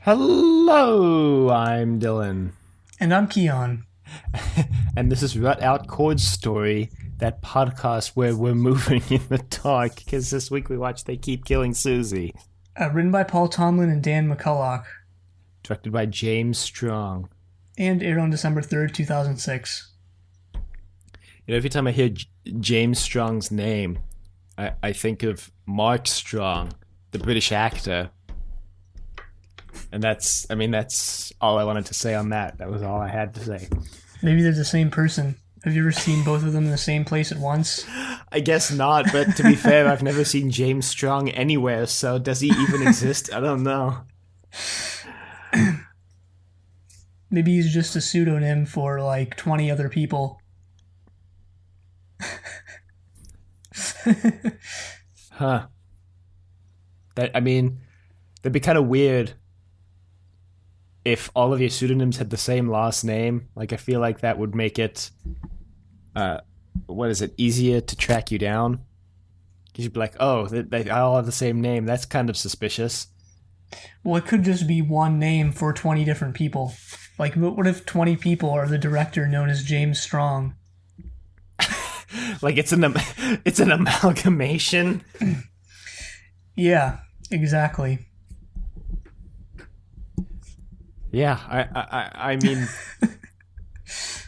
Hello, I'm Dylan. And I'm Keon. And this is Rut Out Chord Story, that podcast where we're moving in the dark, because this week we watched They Keep Killing Suzie, Written by Paul Tomlin and Dan McCulloch. directed by James Strong. And aired on December 3rd, 2006. Every time I hear James Strong's name, I think of Mark Strong, the British actor. And that's all I wanted to say on that. That was all I had to say. Maybe they're the same person. Have you ever seen both of them in the same place at once? I guess not, but to be fair, I've never seen James Strong anywhere, so does he even exist? I don't know. Maybe he's just a pseudonym for like 20 other people. Huh. That'd be kind of weird if all of your pseudonyms had the same last name. Like, I feel like that would make it, easier to track you down. You'd be like, oh, they all have the same name. That's kind of suspicious. Well, it could just be one name for 20 different people. Like, what if 20 people are the director known as James Strong? Like, it's an amalgamation. Yeah, exactly. Yeah, I mean,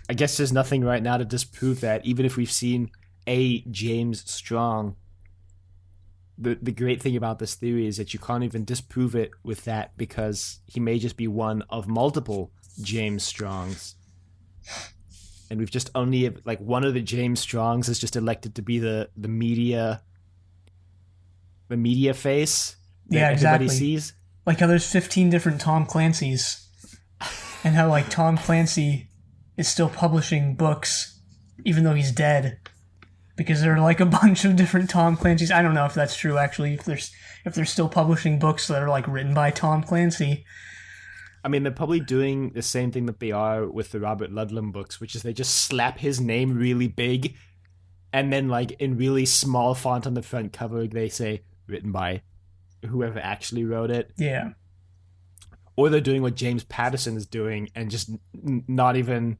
I guess there's nothing right now to disprove that. Even if we've seen a James Strong, the great thing about this theory is that you can't even disprove it with that, because he may just be one of multiple James Strongs. And we've just only, like, one of the James Strongs is just elected to be the media face that everybody sees. Like how there's 15 different Tom Clancy's, and how like Tom Clancy is still publishing books even though he's dead, because there are like a bunch of different Tom Clancy's. I don't know if that's true actually. If they're still publishing books that are like written by Tom Clancy. I mean, they're probably doing the same thing that they are with the Robert Ludlum books, which is they just slap his name really big, and then like in really small font on the front cover they say written by whoever actually wrote it. Yeah. Or they're doing what James Patterson is doing and just not even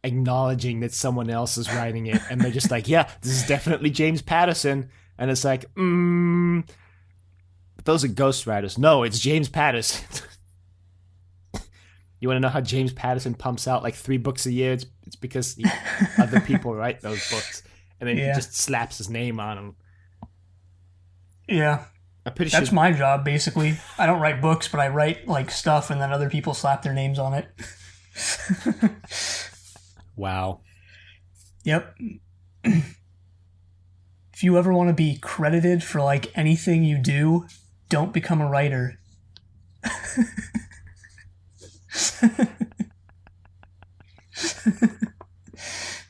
acknowledging that someone else is writing it, and they're just like, yeah, this is definitely James Patterson. And it's like, but those are ghostwriters. No, it's James Patterson. You want to know how James Patterson pumps out like 3 books a year? It's because other people write those books, and then he just slaps his name on them. Yeah. That's my job, basically. I don't write books, but I write like stuff, and then other people slap their names on it. Wow. Yep. If you ever want to be credited for like anything you do, don't become a writer.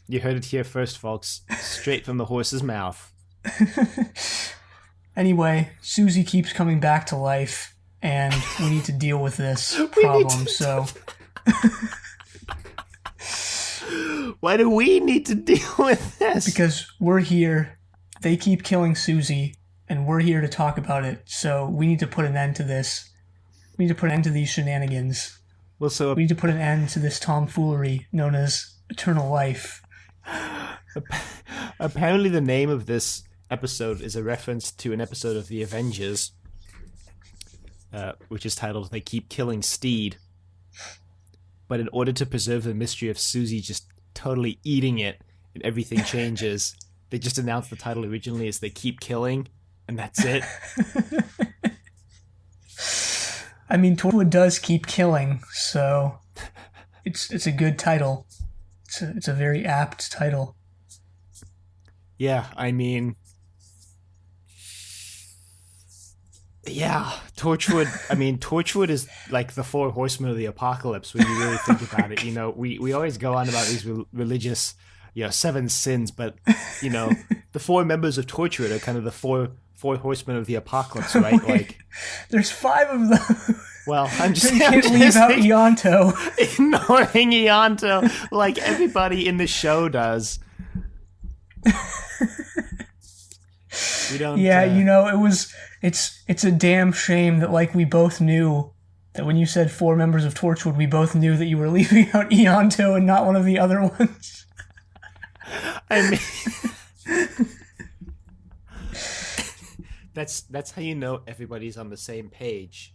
You heard it here first, folks. Straight from the horse's mouth. Anyway, Suzie keeps coming back to life, and we need to deal with this problem, so... Why do we need to deal with this? Because we're here, they keep killing Suzie, and we're here to talk about it, so we need to put an end to this. We need to put an end to these shenanigans. We need to put an end to this tomfoolery known as eternal life. Apparently the name of this episode is a reference to an episode of The Avengers, which is titled They Keep Killing Steed. But in order to preserve the mystery of Suzie just totally eating it and everything changes, they just announced the title originally as They Keep Killing, and that's it. I mean, Torchwood does keep killing, so it's a good title. It's a very apt title. Yeah, I mean... Yeah, Torchwood is like the 4 horsemen of the apocalypse when you really think about it. You know, we always go on about these religious, 7 sins, but, the 4 members of Torchwood are kind of the four horsemen of the apocalypse, right? Wait, like, there's 5 of them. Well, I'm just... You can't leave out Ianto. Ignoring Ianto like everybody in the show does. We don't... Yeah, it's a damn shame that, like, we both knew that when you said 4 members of Torchwood, we both knew that you were leaving out Eonto and not one of the other ones. I mean, that's how you know everybody's on the same page.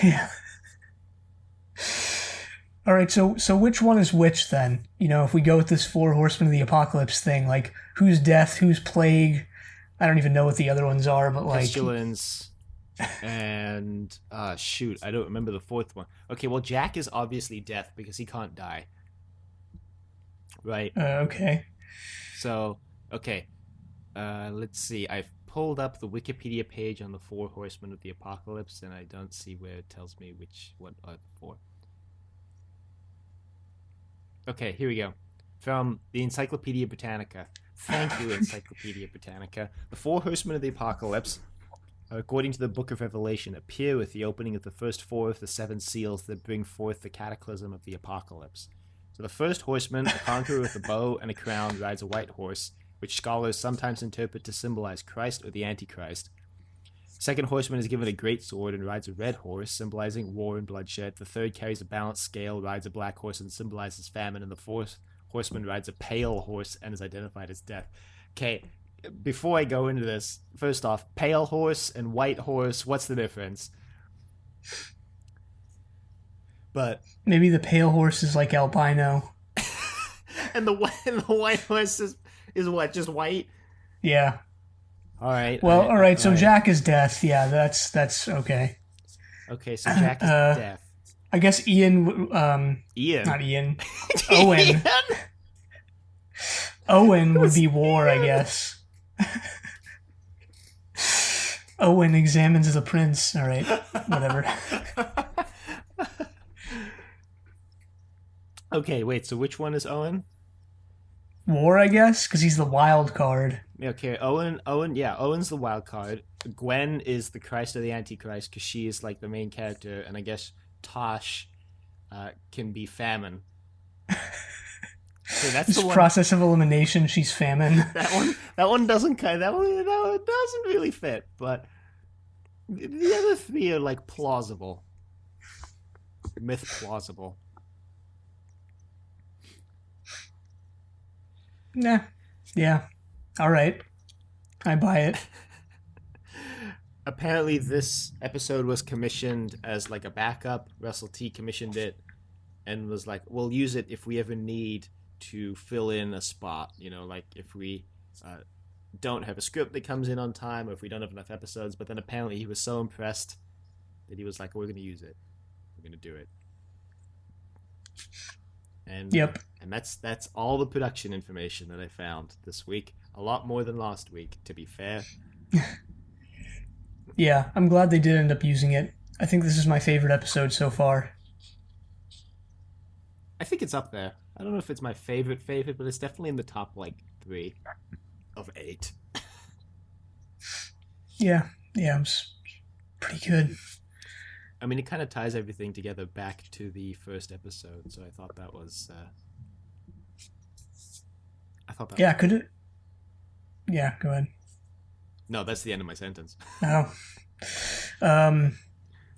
Yeah. All right, so which one is which then? If we go with this 4 horsemen of the apocalypse thing, like who's death, who's plague? I don't even know what the other ones are, but like Pestilence and shoot, I don't remember the fourth one. Okay, well Jack is obviously death because he can't die. Right? okay. So, okay. Let's see. I've pulled up the Wikipedia page on the 4 horsemen of the apocalypse and I don't see where it tells me what are the 4. Okay, here we go. From the Encyclopedia Britannica. Thank you, Encyclopedia Britannica. The 4 horsemen of the apocalypse, according to the Book of Revelation, appear with the opening of the first 4 of the 7 seals that bring forth the cataclysm of the apocalypse. So the first horseman, a conqueror with a bow and a crown, rides a white horse, which scholars sometimes interpret to symbolize Christ or the Antichrist. Second horseman is given a great sword and rides a red horse, symbolizing war and bloodshed. The third carries a balanced scale, rides a black horse, and symbolizes famine. And the fourth horseman rides a pale horse and is identified as death. Okay, before I go into this, first off, pale horse and white horse, what's the difference? But maybe the pale horse is like albino. and the white horse is what? Just white? Yeah. All right. Well, all right. So Jack is death. Yeah, that's okay. Okay, so Jack is death. I guess Ian. Ian, not Ian. Owen. Ian? Owen would be war, I guess. Owen examines the prince. All right, whatever. Okay, wait. So which one is Owen? War, I guess, because he's the wild card. Okay, Owen, yeah, Owen's the wild card. Gwen is the Christ or the Antichrist because she is like the main character, and I guess Tosh can be famine. So that's this the one. Process of elimination. She's famine. That one doesn't really fit, but the other 3 are like plausible, myth plausible. Nah. Yeah. All right. I buy it. Apparently, this episode was commissioned as like a backup. Russell T commissioned it and was like, "We'll use it if we ever need to fill in a spot. Like if we don't have a script that comes in on time, or if we don't have enough episodes." But then apparently, he was so impressed that he was like, "We're going to use it. We're going to do it." And yep. And that's all the production information that I found this week. A lot more than last week, to be fair. Yeah, I'm glad they did end up using it. I think this is my favorite episode so far. I think it's up there. I don't know if it's my favorite, but it's definitely in the top, 3 of 8. Yeah, it's pretty good. I mean, it kind of ties everything together back to the first episode, so I thought that was... Yeah, could it... Yeah, go ahead. No, that's the end of my sentence. Oh.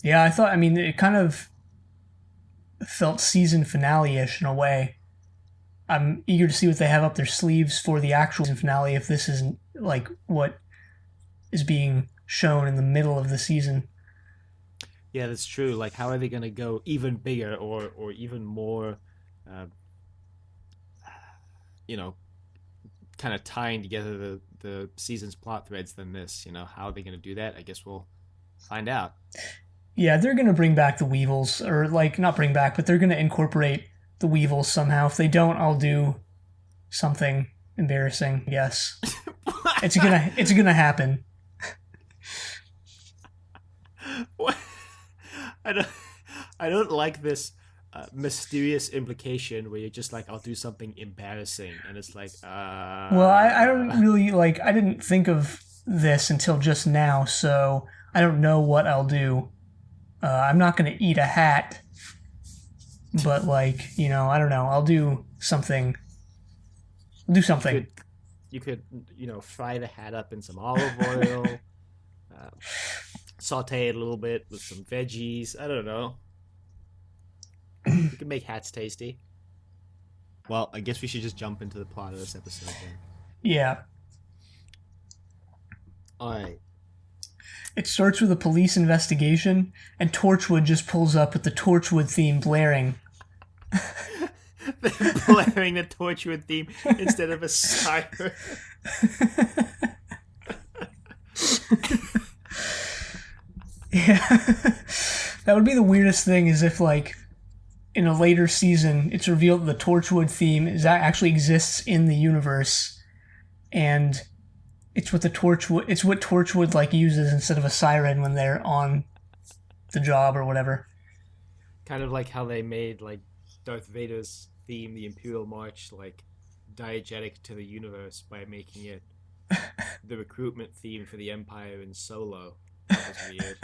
Yeah, it kind of felt season finale-ish in a way. I'm eager to see what they have up their sleeves for the actual season finale, if this isn't, like, what is being shown in the middle of the season. Yeah, that's true. Like, how are they going to go even bigger or even more, kind of tying together the season's plot threads than this? How are they going to do that? I guess we'll find out. Yeah, they're going to bring back the Weevils, or, like, not bring back, but they're going to incorporate the Weevils somehow. If they don't, I'll do something embarrassing, I guess. It's gonna happen. What? I don't like this mysterious implication where you're just like, I'll do something embarrassing, and it's like, Well, I don't really, I didn't think of this until just now, so I don't know what I'll do. I'm not going to eat a hat, but, I don't know. I'll do something. You could fry the hat up in some olive oil, saute it a little bit with some veggies. I don't know. We can make hats tasty. Well, I guess we should just jump into the plot of this episode then. Yeah. Alright. It starts with a police investigation, and Torchwood just pulls up with the Torchwood theme blaring. They're blaring the Torchwood theme instead of a siren. Yeah. That would be the weirdest thing, is if, like, in a later season, it's revealed that the Torchwood theme actually exists in the universe, and it's what Torchwood like uses instead of a siren when they're on the job or whatever. Kind of like how they made like Darth Vader's theme, the Imperial March, like diegetic to the universe by making it the recruitment theme for the Empire in Solo. That was weird.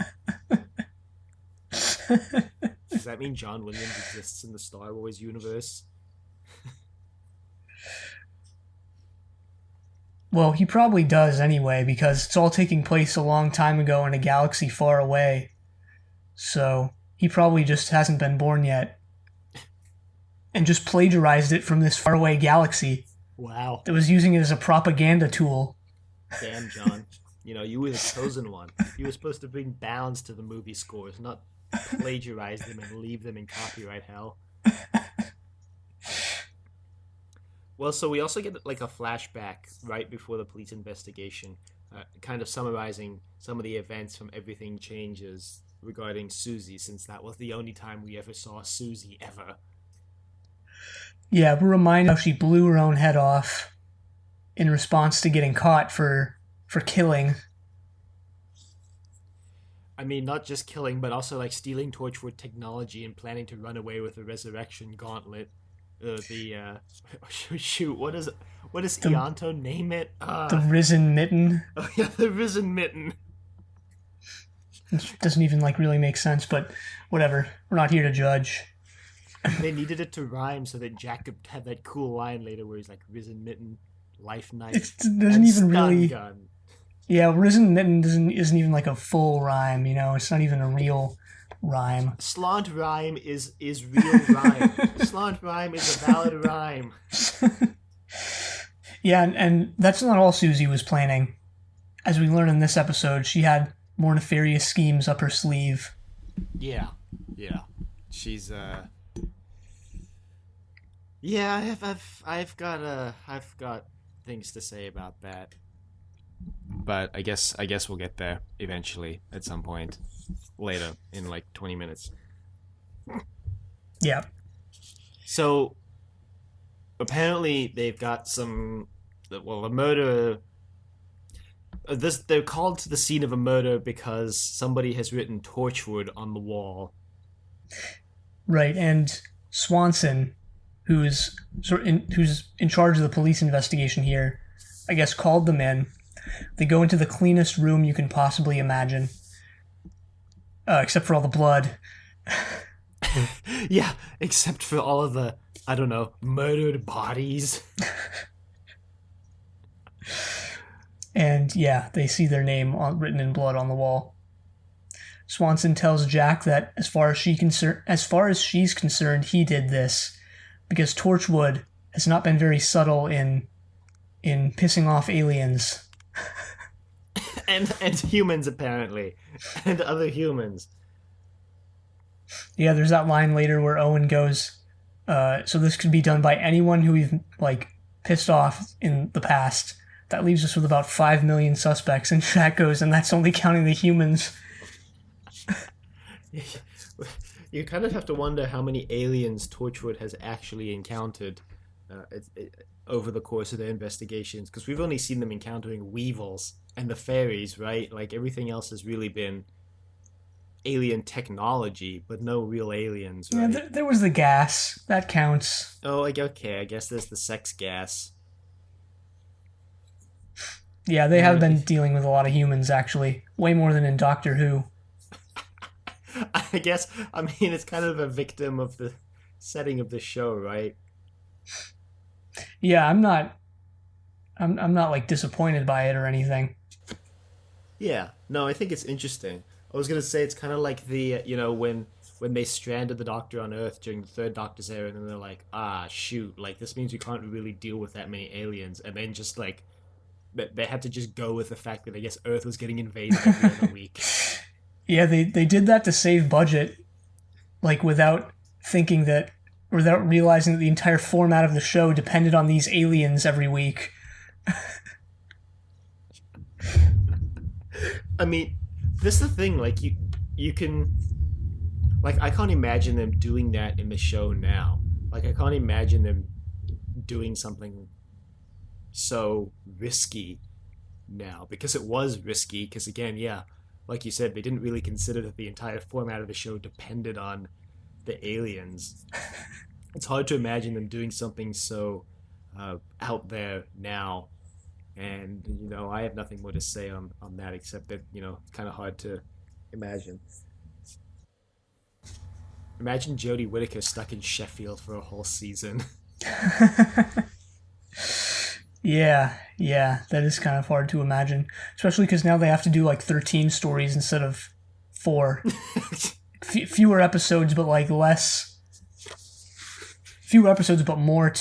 Does that mean John Williams exists in the Star Wars universe? Well, he probably does anyway, because it's all taking place a long time ago in a galaxy far away. So he probably just hasn't been born yet. And just plagiarized it from this faraway galaxy. Wow. That was using it as a propaganda tool. Damn, John. You know, you were the chosen one. You were supposed to bring balance to the movie scores, not plagiarize them and leave them in copyright hell. Well, so we also get like a flashback right before the police investigation, kind of summarizing some of the events from Everything Changes regarding Suzie, since that was the only time we ever saw Suzie ever. Yeah, we're reminded how she blew her own head off in response to getting caught for killing. I mean, not just killing, but also like stealing Torchwood technology and planning to run away with the Resurrection Gauntlet. Shoot, what does Ianto name it? The Risen Mitten. Oh yeah, the Risen Mitten. It doesn't even like really make sense, but whatever. We're not here to judge. They needed it to rhyme so that Jack could have that cool line later where he's like, Risen Mitten, Life Knife, it doesn't even really. Gun. Yeah, Risen Mitten isn't even like a full rhyme. You know, it's not even a real rhyme. Slant rhyme is real rhyme. Slant rhyme is a valid rhyme. Yeah, and that's not all Suzie was planning. As we learn in this episode, she had more nefarious schemes up her sleeve. Yeah. She's yeah, I've got things to say about that. But I guess we'll get there eventually at some point later in like 20 minutes. Yeah. So apparently they've got a murder. They're called to the scene of a murder because somebody has written Torchwood on the wall. Right, and Swanson, who's in charge of the police investigation here, I guess called them in. They go into the cleanest room you can possibly imagine, except for all the blood. Yeah, except for all of the, I don't know, murdered bodies. And yeah, they see their name written in blood on the wall. Swanson tells Jack that as far as she's concerned, he did this because Torchwood has not been very subtle in pissing off aliens. and humans, apparently. And other humans. Yeah, there's that line later where Owen goes, so this could be done by anyone who we've, like, pissed off in the past. That leaves us with about 5 million suspects, and Jack goes, and that's only counting the humans. You kind of have to wonder how many aliens Torchwood has actually encountered over the course of their investigations, because we've only seen them encountering weevils and the fairies, right? Like, everything else has really been alien technology, but no real aliens, right? Yeah, there was the gas. That counts. Oh, okay, I guess there's the sex gas. Yeah, they have been dealing with a lot of humans, actually. Way more than in Doctor Who. I guess, I mean, it's kind of a victim of the setting of the show, right? Yeah, I'm not like disappointed by it or anything. Yeah, no, I think it's interesting. I was gonna say it's kind of like the, when when they stranded the Doctor on Earth during the third Doctor's era, and then they're like, ah, shoot, like this means we can't really deal with that many aliens, and then just like they had to just go with the fact that I guess Earth was getting invaded every other week. Yeah, they did that to save budget, like without thinking that, without realizing that the entire format of the show depended on these aliens every week. I mean, this is the thing. Like you can, like I can't imagine them doing that in the show now. Like I can't imagine them doing something so risky now because it was risky. Because again, yeah, like you said, they didn't really consider that the entire format of the show depended on the aliens. It's hard to imagine them doing something so out there now. And, I have nothing more to say on that except that, it's kind of hard to imagine. Imagine Jodie Whittaker stuck in Sheffield for a whole season. Yeah, that is kind of hard to imagine. Especially because now they have to do like 13 stories instead of 4. Fewer episodes, but like less. Fewer episodes, but more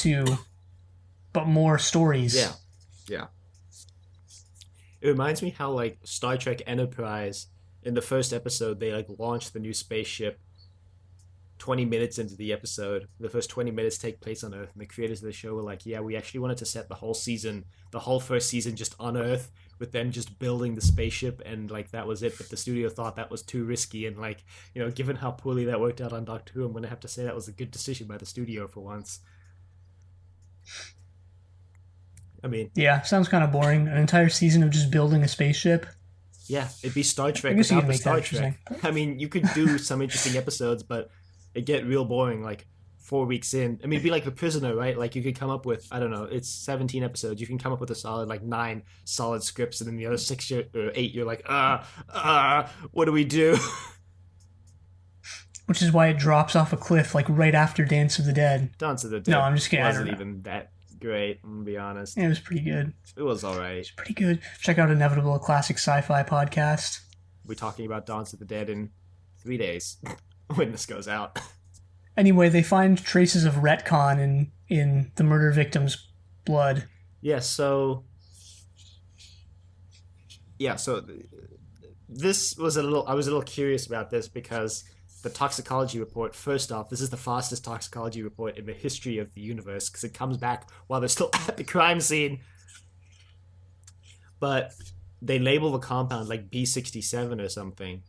stories. Yeah, yeah. It reminds me how like Star Trek Enterprise in the first episode they like launched the new spaceship 20 minutes into the episode. The first 20 minutes take place on Earth, and the creators of the show were like, yeah, we actually wanted to set the whole first season just on Earth with them just building the spaceship, and like that was it. But the studio thought that was too risky, and like, given how poorly that worked out on Doctor Who, I'm gonna have to say that was a good decision by the studio for once. I mean, yeah, sounds kind of boring. An entire season of just building a spaceship. Yeah, it'd be Star Trek I guess you without could the make Star that Trek. I mean, you could do some interesting episodes, but it get real boring like 4 weeks in. I mean, it'd be like The Prisoner, right? Like you could come up with, I don't know, it's 17 episodes. You can come up with a solid like 9 solid scripts, and then the other 6 or 8 you're like, what do we do? Which is why it drops off a cliff like right after Dance of the Dead. Dance of the Dead. No, I'm just kidding. Wasn't even that great. I'm gonna be honest. Yeah, it was pretty good. It was all right. It's pretty good. Check out Inevitable, a classic sci-fi podcast. We're talking about Dance of the Dead in 3 days when this goes out. Anyway, they find traces of retcon in the murder victim's blood. Yeah, so this was I was a little curious about this because the toxicology report, first off, this is the fastest toxicology report in the history of the universe because it comes back while they're still at the crime scene. But they label the compound like B67 or something.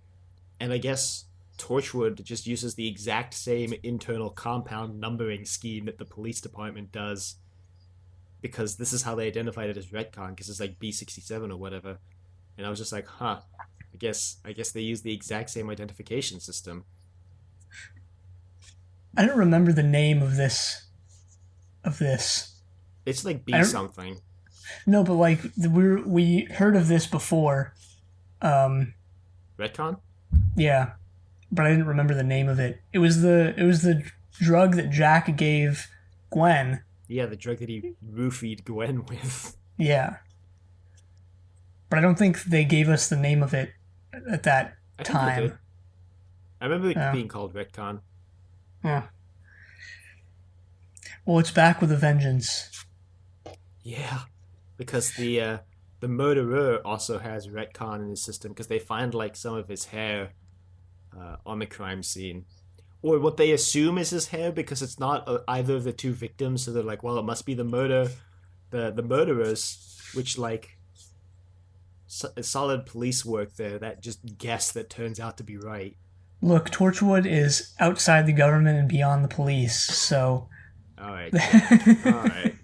And I guess Torchwood just uses the exact same internal compound numbering scheme that the police department does because this is how they identified it as retcon because it's like B67 or whatever. And I was just like, I guess they use the exact same identification system. I don't remember the name of this. It's like B something. No, but like we heard of this before. Retcon? Yeah, but I didn't remember the name of it. It was the drug that Jack gave Gwen. Yeah, the drug that he roofied Gwen with. Yeah, but I don't think they gave us the name of it at that time. I remember it being called Retcon. Yeah. Well, it's back with a vengeance. Yeah, because the murderer also has retcon in his system because they find like some of his hair on the crime scene, or what they assume is his hair because it's not either of the two victims. So they're like, well, it must be the murderers, which like solid police work there. That just guess that turns out to be right. Look, Torchwood is outside the government and beyond the police, so. All right. All right.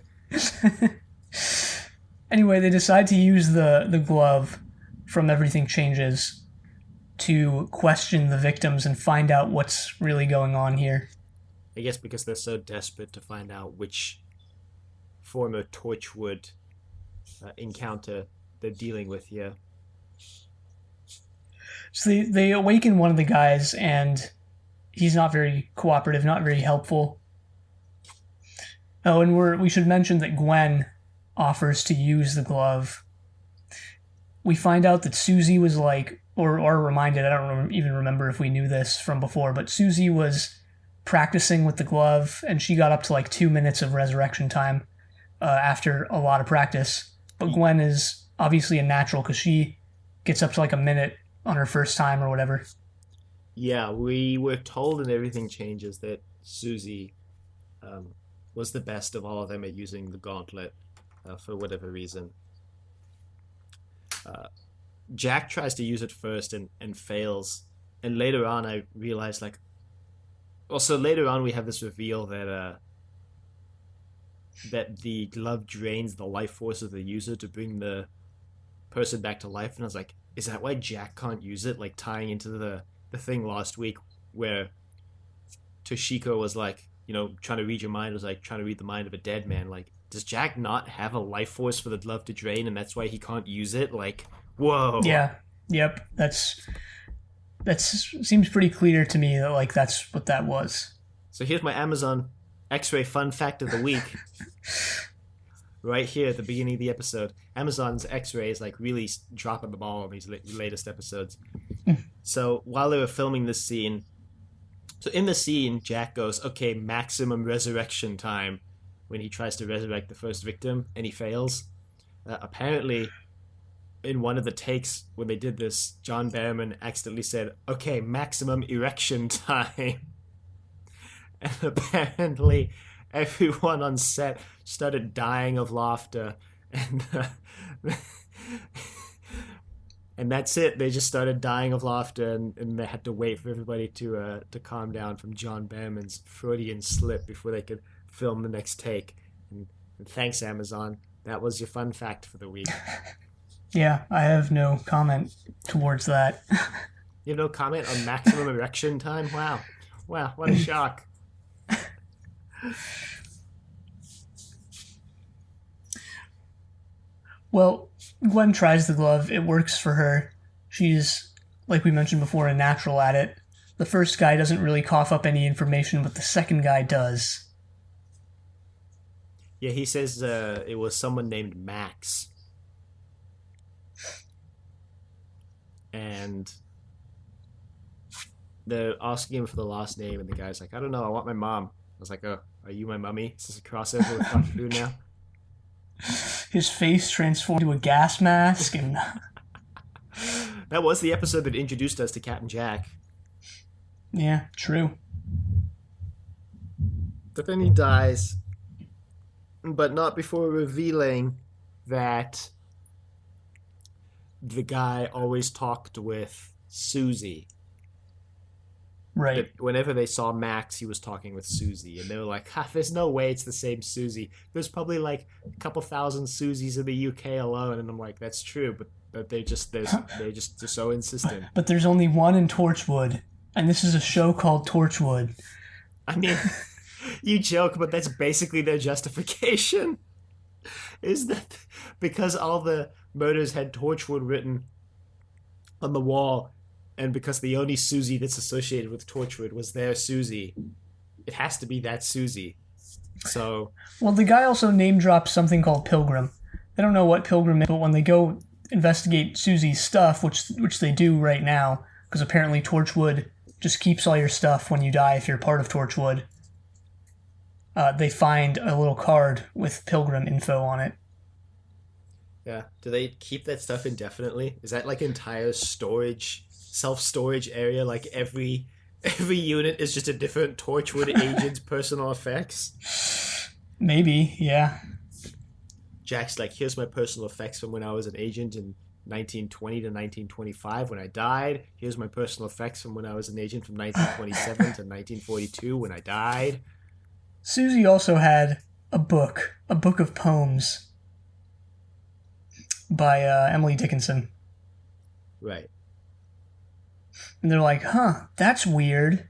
Anyway, they decide to use the glove from Everything Changes to question the victims and find out what's really going on here. I guess because they're so desperate to find out which former Torchwood encounter they're dealing with here. So they awaken one of the guys, and he's not very cooperative, not very helpful. Oh, and we should mention that Gwen offers to use the glove. We find out that Suzie was like or are reminded, I don't even remember if we knew this from before, but Suzie was practicing with the glove, and she got up to like 2 minutes of resurrection time after a lot of practice. But Gwen is obviously a natural because she gets up to like a minute on her first time or whatever. Yeah, we were told in Everything Changes that Susie um, was the best of all of them at using the gauntlet for whatever reason. Uh, Jack tries to use it first and fails. And later on, I realized, like, also later on, we have this reveal that the glove drains the life force of the user to bring the person back to life. And I was like, is that why Jack can't use it? Like, tying into the thing last week where Toshiko was like, trying to read your mind, was like trying to read the mind of a dead man. Like, does Jack not have a life force for the glove to drain, and that's why he can't use it? Like, whoa. Yeah. Yep. That seems pretty clear to me that like that's what that was. So here's my Amazon X-ray fun fact of the week. Right here at the beginning of the episode, Amazon's X-ray is like really dropping the ball on these latest episodes. So while they were filming this scene, so in the scene, Jack goes, okay, maximum resurrection time, when he tries to resurrect the first victim, and he fails. Apparently, in one of the takes when they did this, John Barrowman accidentally said, okay, maximum erection time. And apparently everyone on set started dying of laughter. And that's it. They just started dying of laughter, and they had to wait for everybody to calm down from John Barrowman's Freudian slip before they could film the next take. And thanks, Amazon. That was your fun fact for the week. Yeah, I have no comment towards that. You have no comment on maximum erection time? Wow, what a shock. Well, Gwen tries the glove. It works for her. She's, like we mentioned before, a natural at it. The first guy doesn't really cough up any information, but the second guy does. Yeah, he says it was someone named Max. And they're asking him for the last name, and the guy's like, I don't know, I want my mom. I was like, oh, are you my mummy? Is this a crossover with Doctor Who now? His face transformed into a gas mask, and that was the episode that introduced us to Captain Jack. Yeah, true. But then he dies, but not before revealing that the guy always talked with Suzie. Right. That whenever they saw Max, he was talking with Suzie, and they were like, there's no way it's the same Suzie. There's probably like a couple thousand Suzies in the UK alone. And I'm like, that's true, but they're just so insistent. But there's only one in Torchwood, and this is a show called Torchwood. I mean, you joke, but that's basically their justification. Is that because all the murders had Torchwood written on the wall, and because the only Suzie that's associated with Torchwood was their Suzie, it has to be that Suzie. So, well, the guy also name drops something called Pilgrim. They don't know what Pilgrim is, but when they go investigate Suzie's stuff, which they do right now, because apparently Torchwood just keeps all your stuff when you die if you're part of Torchwood, they find a little card with Pilgrim info on it. Yeah. Do they keep that stuff indefinitely? Is that like entire self-storage area? Like every unit is just a different Torchwood agent's personal effects? Maybe, yeah. Jack's like, here's my personal effects from when I was an agent in 1920 to 1925 when I died. Here's my personal effects from when I was an agent from 1927 to 1942 when I died. Suzie also had a book of poems by Emily Dickinson. Right. And they're like, that's weird.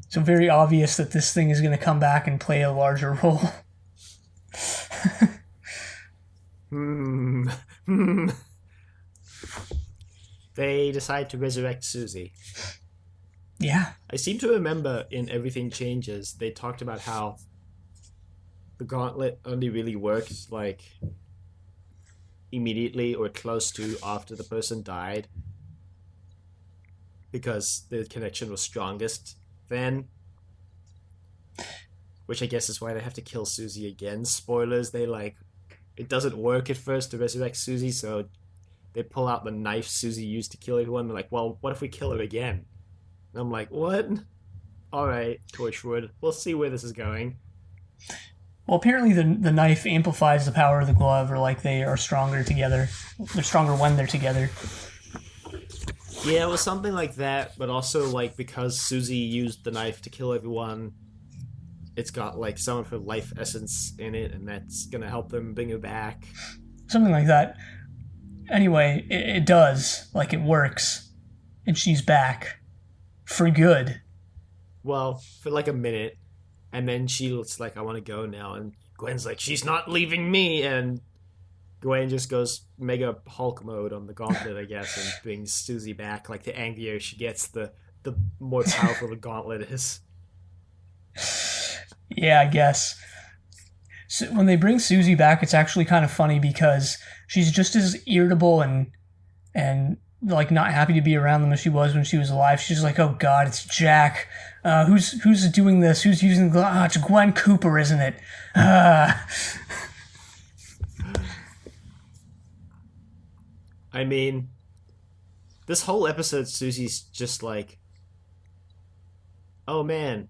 So very obvious that this thing is going to come back and play a larger role. They decide to resurrect Suzie. Yeah. I seem to remember in Everything Changes, they talked about how the gauntlet only really works like immediately or close to after the person died because the connection was strongest then. Which I guess is why they have to kill Suzie again. Spoilers, it doesn't work at first to resurrect Suzie, so they pull out the knife Suzie used to kill everyone. They're like, well, what if we kill her again? And I'm like, what? Alright, Torchwood, we'll see where this is going. Well, apparently the knife amplifies the power of the glove, or like they are stronger together. They're stronger when they're together. Yeah, it was something like that, but also like because Suzie used the knife to kill everyone, it's got like some of her life essence in it, and that's gonna help them bring her back. Something like that. Anyway, it does. Like, it works. And she's back. For good. Well, for like a minute, and then she's like, I want to go now, and Gwen's like, she's not leaving me, and Gwen just goes mega Hulk mode on the gauntlet, I guess, and brings Suzie back. Like, the angrier she gets, the more powerful the gauntlet is. Yeah, I guess. So when they bring Suzie back, it's actually kind of funny because she's just as irritable and like not happy to be around them as she was when she was alive. She's like, "Oh God, it's Jack. Who's doing this? Who's using the? It's Gwen Cooper, isn't it?" I mean, this whole episode, Susie's just like, "Oh man,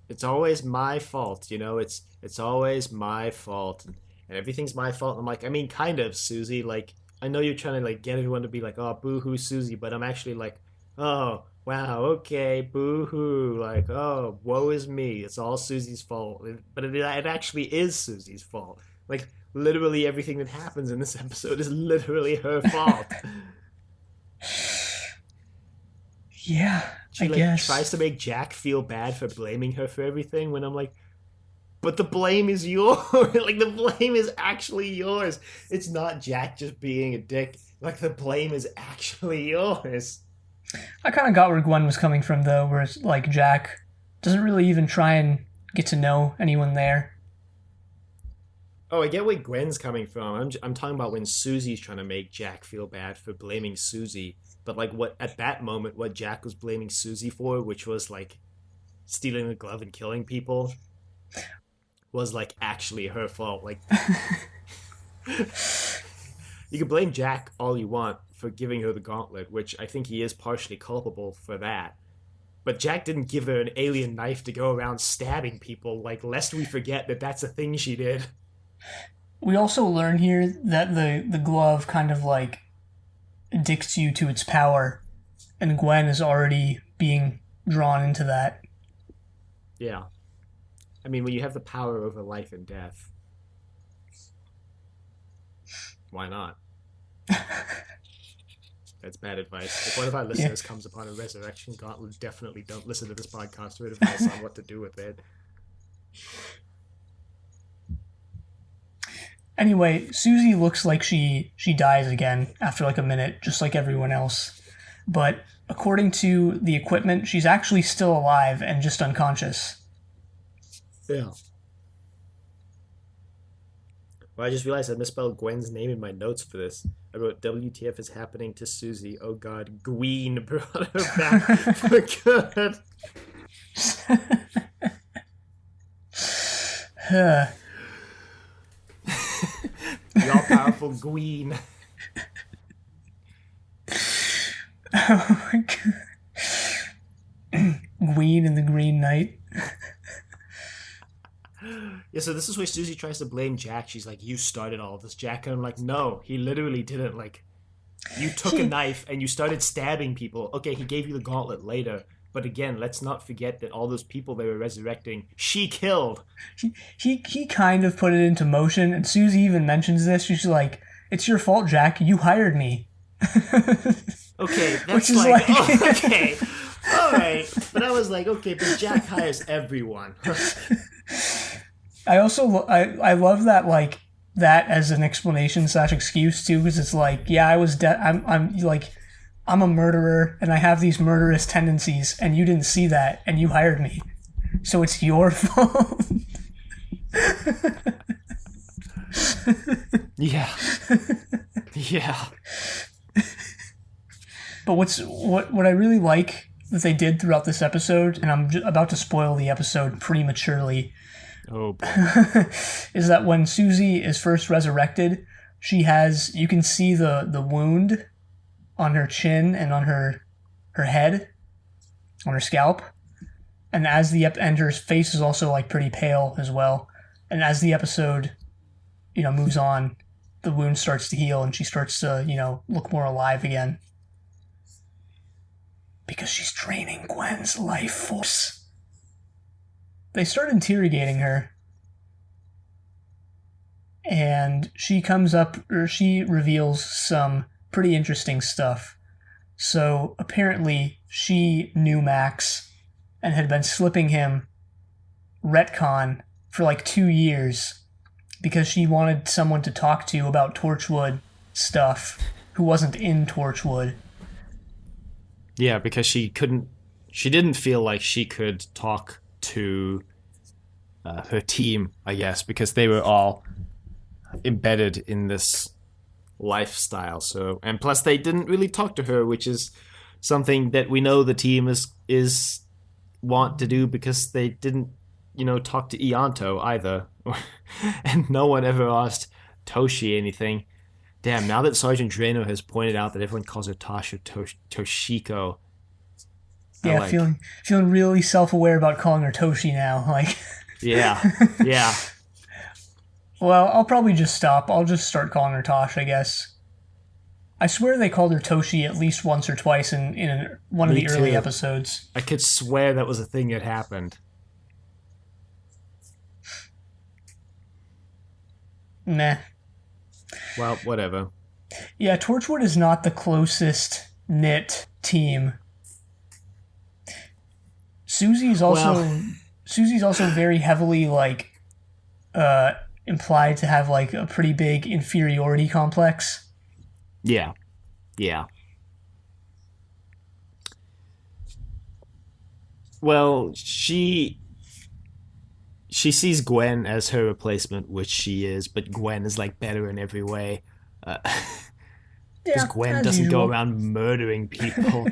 it's always my fault, it's always my fault, and everything's my fault." And I'm like, I mean, kind of, Suzie. Like, I know you're trying to like get everyone to be like, "Oh, boo-hoo, Suzie," but I'm actually like, "Oh, wow, okay, boo-hoo, like, oh, woe is me. It's all Susie's fault." But it actually is Susie's fault. Like, literally everything that happens in this episode is literally her fault. Yeah, She I guess. tries to make Jack feel bad for blaming her for everything when I'm like, but the blame is yours. Like, the blame is actually yours. It's not Jack just being a dick. Like, the blame is actually yours. I kind of got where Gwen was coming from, though, where it's like Jack doesn't really even try and get to know anyone there. Oh, I get where Gwen's coming from. I'm talking about when Susie's trying to make Jack feel bad for blaming Suzie. But like, what at that moment, what Jack was blaming Suzie for, which was like stealing the glove and killing people, was like actually her fault. Like, you can blame Jack all you want for giving her the gauntlet, which I think he is partially culpable for that. But Jack didn't give her an alien knife to go around stabbing people, like, lest we forget that that's a thing she did. We also learn here that the glove kind of like addicts you to its power, and Gwen is already being drawn into that. Yeah. I mean, when you have the power over life and death, why not? That's bad advice. If one of our listeners comes upon a resurrection gauntlet, definitely don't listen to this podcast for advice on what to do with it. Anyway, Suzie looks like she dies again after like a minute, just like everyone else. But according to the equipment, she's actually still alive and just unconscious. Yeah. Well, I just realized I misspelled Gwen's name in my notes for this. I wrote, WTF is happening to Suzie. Oh God, Gween brought her back for good. The all-powerful Gween. Oh my God. Gween and the Green Knight. Yeah, so this is where Suzie tries to blame Jack. She's like, you started all of this, Jack. And I'm like, no, he literally didn't. Like, you took a knife and you started stabbing people. Okay, he gave you the gauntlet later. But again, let's not forget that all those people they were resurrecting, she killed. He kind of put it into motion, and Suzie even mentions this. She's like, "It's your fault, Jack. You hired me." Okay, that's like oh, okay. All right. But I was like, okay, but Jack hires everyone. I love that, like, that as an explanation / excuse too, because it's like, yeah, I'm a murderer and I have these murderous tendencies, and you didn't see that and you hired me, so it's your fault. Yeah. Yeah. But what I really like that they did throughout this episode, and I'm about to spoil the episode prematurely, Oh boy. is that when Suzie is first resurrected, you can see the wound on her chin and on her head, on her scalp, and and her face is also like pretty pale as well. And as the episode, moves on, the wound starts to heal and she starts to, look more alive again. Because she's draining Gwen's life force. They start interrogating her. And she reveals some pretty interesting stuff. So apparently she knew Max and had been slipping him retcon for like 2 years because she wanted someone to talk to about Torchwood stuff who wasn't in Torchwood. Yeah, because she didn't feel like she could talk to her team, I guess, because they were all embedded in this lifestyle. So, and plus they didn't really talk to her, which is something that we know the team is want to do because they didn't, talk to Ianto either. And no one ever asked Toshi anything. Damn, now that Sergeant Drano has pointed out that everyone calls her Tasha Toshiko. Yeah, feeling really self-aware about calling her Toshi now. Like, yeah. Well, I'll probably just stop. I'll just start calling her Tosh, I guess. I swear they called her Toshi at least once or twice in one of the early episodes. I could swear that was a thing that happened. Meh. Well, whatever. Yeah, Torchwood is not the closest knit team. Susie's also very heavily implied to have like a pretty big inferiority complex. Yeah. Well, she sees Gwen as her replacement, which she is, but Gwen is like better in every way. Because Gwen doesn't go around murdering people.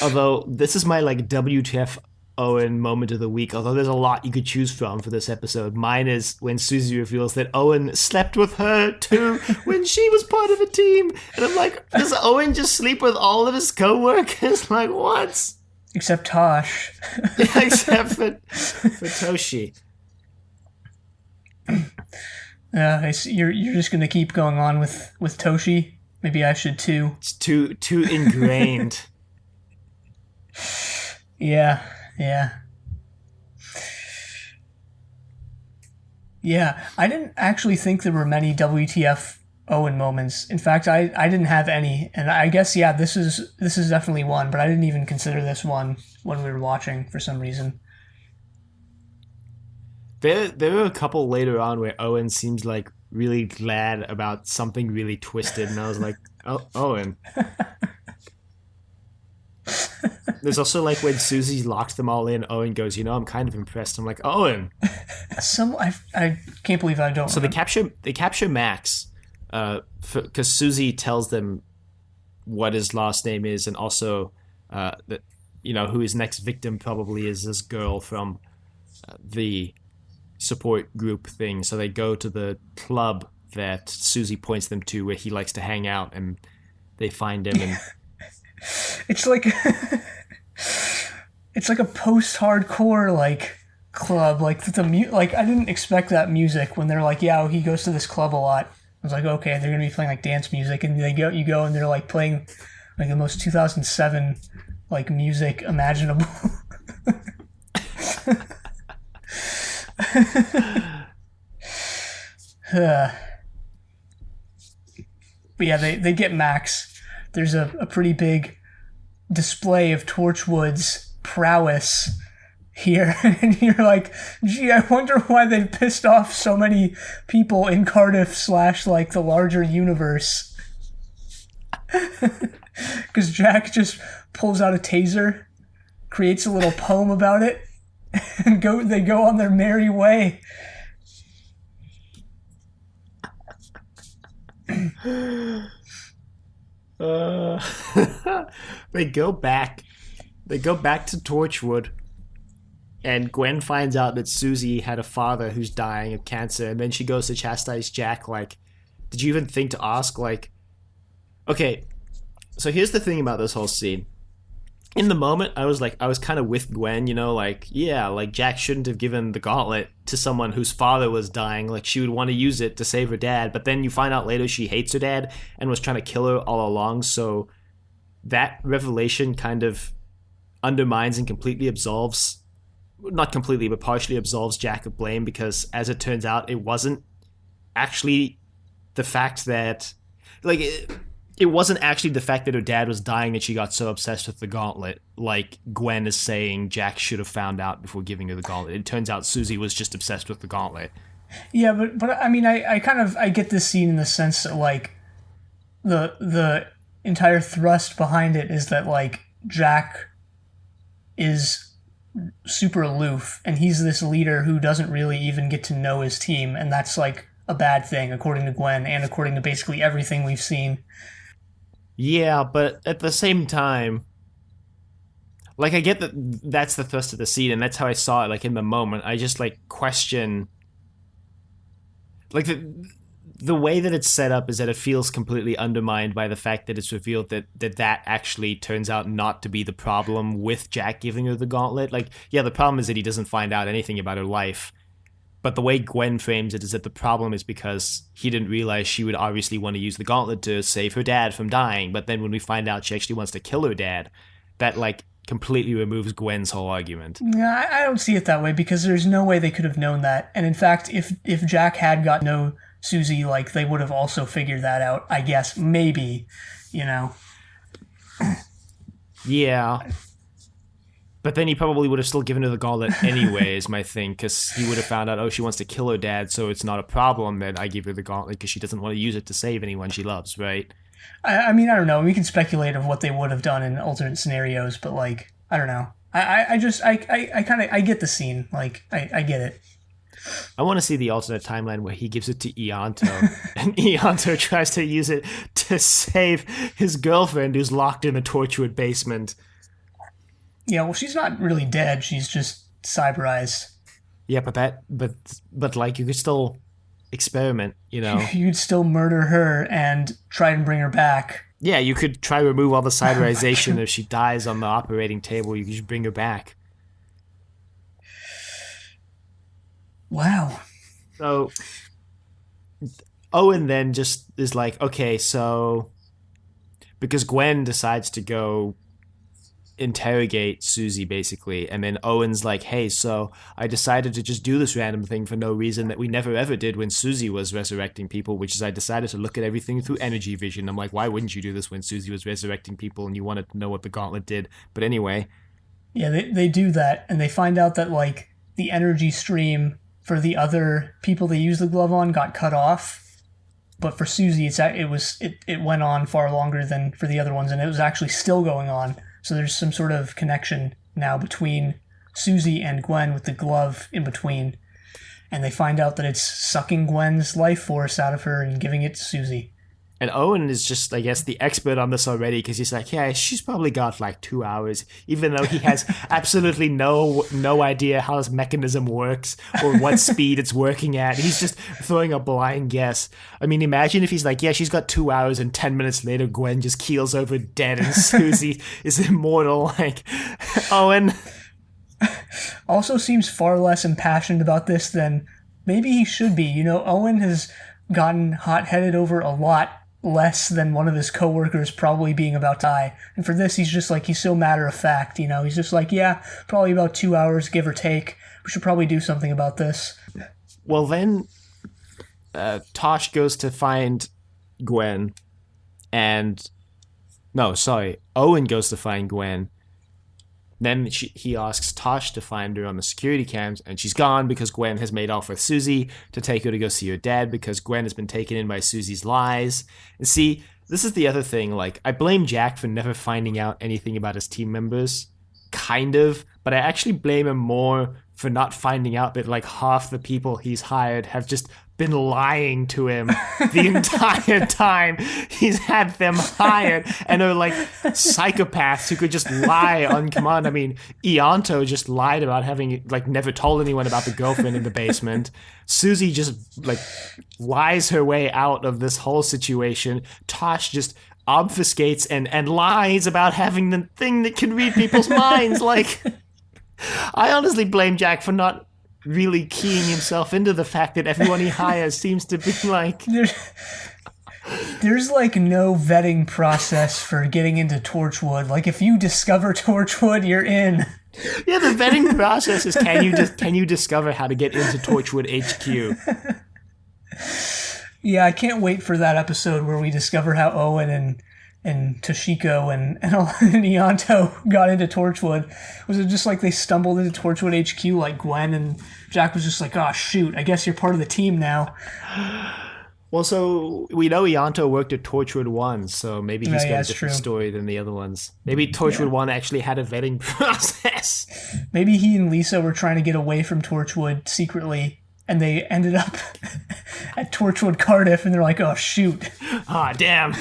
Although this is my like WTF Owen moment of the week, although there's a lot you could choose from for this episode. Mine is when Suzie reveals that Owen slept with her too when she was part of a team. And I'm like, does Owen just sleep with all of his co-workers? Like, what? Except Tosh. Except for Toshi. You're just gonna keep going on with Toshi? Maybe I should too. It's too ingrained. Yeah. I didn't actually think there were many WTF Owen moments. In fact, I didn't have any, and I guess this is definitely one, but I didn't even consider this one when we were watching for some reason. There were a couple later on where Owen seems like really glad about something really twisted, and I was like, oh, Owen. There's also like when Susie locked them all in, Owen goes, I'm kind of impressed. I'm like, Owen. I can't believe I don't. So they capture Max, because Susie tells them what his last name is, and also that who his next victim probably is, this girl from the support group thing. So they go to the club that Susie points them to, where he likes to hang out, and they find him and. It's like a post-hardcore like club, like I didn't expect that music when they're like, yeah, he goes to this club a lot. I was like, okay, they're gonna be playing like dance music, and you go and they're like playing like the most 2007 like music imaginable. But yeah, they get Max. There's a pretty big display of Torchwood's prowess here. And you're like, gee, I wonder why they pissed off so many people in Cardiff / like the larger universe. Because Jack just pulls out a taser, creates a little poem about it, and they go on their merry way. Uh, they go back. They go back to Torchwood, and Gwen finds out that Suzie had a father who's dying of cancer, and then she goes to chastise Jack. Like, did you even think to ask? Like, okay, so here's the thing about this whole scene. In the moment, I was kind of with Gwen, like, yeah, like Jack shouldn't have given the gauntlet to someone whose father was dying. Like, she would want to use it to save her dad, but then you find out later she hates her dad and was trying to kill her all along. So that revelation kind of undermines and completely absolves, not completely, but partially absolves Jack of blame, because as it turns out, it wasn't actually the fact that, like, it wasn't actually the fact that her dad was dying that she got so obsessed with the gauntlet. Like Gwen is saying Jack should have found out before giving her the gauntlet. It turns out Suzie was just obsessed with the gauntlet. Yeah, but I mean, I kind of I get this scene in the sense that like the entire thrust behind it is that like Jack is super aloof and he's this leader who doesn't really even get to know his team, and that's like a bad thing according to Gwen and according to basically everything we've seen. Yeah, but at the same time, like, I get that that's the thrust of the scene, and that's how I saw it. Like, in the moment, I just like question, like, the way that it's set up is that it feels completely undermined by the fact that it's revealed that actually turns out not to be the problem with Jack giving her the gauntlet. Like, yeah, the problem is that he doesn't find out anything about her life. But the way Gwen frames it is that the problem is because he didn't realize she would obviously want to use the gauntlet to save her dad from dying. But then when we find out she actually wants to kill her dad, that, like, completely removes Gwen's whole argument. Yeah, I don't see it that way because there's no way they could have known that. And in fact, if Jack had got to know Suzie, like, they would have also figured that out, I guess. Maybe, you know. Yeah. But then he probably would have still given her the gauntlet anyway, is my thing, because he would have found out, oh, she wants to kill her dad, so it's not a problem that I give her the gauntlet because she doesn't want to use it to save anyone she loves, right? I mean, I don't know. We can speculate of what they would have done in alternate scenarios, but, like, I don't know. I kind of, I get the scene. Like, I get it. I want to see the alternate timeline where he gives it to Ianto, and Ianto tries to use it to save his girlfriend who's locked in the Torchwood basement. Yeah, well, she's not really dead. She's just cyberized. Yeah, but like, you could still experiment, You'd still murder her and try and bring her back. Yeah, you could try to remove all the cyberization. If she dies on the operating table, you could just bring her back. Wow. So Owen then just is like, okay, so because Gwen decides to go interrogate Suzie, basically, and then Owen's like, hey, so I decided to just do this random thing for no reason that we never ever did when Suzie was resurrecting people, which is I decided to look at everything through energy vision. I'm like, why wouldn't you do this when Suzie was resurrecting people and you wanted to know what the gauntlet did? But anyway. Yeah, they do that, and they find out that, like, the energy stream for the other people they used the glove on got cut off, but for Suzie, it went on far longer than for the other ones, and it was actually still going on. So there's some sort of connection now between Suzie and Gwen with the glove in between. And they find out that it's sucking Gwen's life force out of her and giving it to Suzie. And Owen is just, I guess, the expert on this already, because he's like, yeah, she's probably got like 2 hours, even though he has absolutely no idea how this mechanism works or what speed it's working at. He's just throwing a blind guess. I mean, imagine if he's like, yeah, she's got 2 hours, and 10 minutes later, Gwen just keels over dead and Suzie is immortal. Like, Owen also seems far less impassioned about this than maybe he should be. You know, Owen has gotten hot-headed over a lot less than one of his coworkers probably being about to die. And for this, he's just like, he's so matter-of-fact, you know? He's just like, yeah, probably about 2 hours, give or take. We should probably do something about this. Well, then Tosh goes to find Gwen, and... No, sorry. Owen goes to find Gwen. Then he asks Tosh to find her on the security cams, and she's gone because Gwen has made off with Suzie to take her to go see her dad because Gwen has been taken in by Suzie's lies. And see, this is the other thing. Like, I blame Jack for never finding out anything about his team members, kind of, but I actually blame him more for not finding out that like half the people he's hired have just been lying to him the entire time he's had them hired, and are like psychopaths who could just lie on command. I mean, Ianto just lied about having like never told anyone about the girlfriend in the basement. Suzie just like lies her way out of this whole situation. Tosh just obfuscates and lies about having the thing that can read people's minds. Like, I honestly blame Jack for not really keying himself into the fact that everyone he hires seems to be like... There's like no vetting process for getting into Torchwood. Like, if you discover Torchwood, you're in. Yeah, the vetting process is can you discover how to get into Torchwood HQ? Yeah, I can't wait for that episode where we discover how Owen and Toshiko and Ianto got into Torchwood. Was it just like they stumbled into Torchwood HQ like Gwen, and Jack was just like, oh shoot, I guess you're part of the team now. Well, so we know Ianto worked at Torchwood 1, so maybe he's got a different story than the other ones. Maybe Torchwood 1 actually had a vetting process. Maybe he and Lisa were trying to get away from Torchwood secretly, and they ended up at Torchwood Cardiff, and they're like, oh shoot. Ah, damn.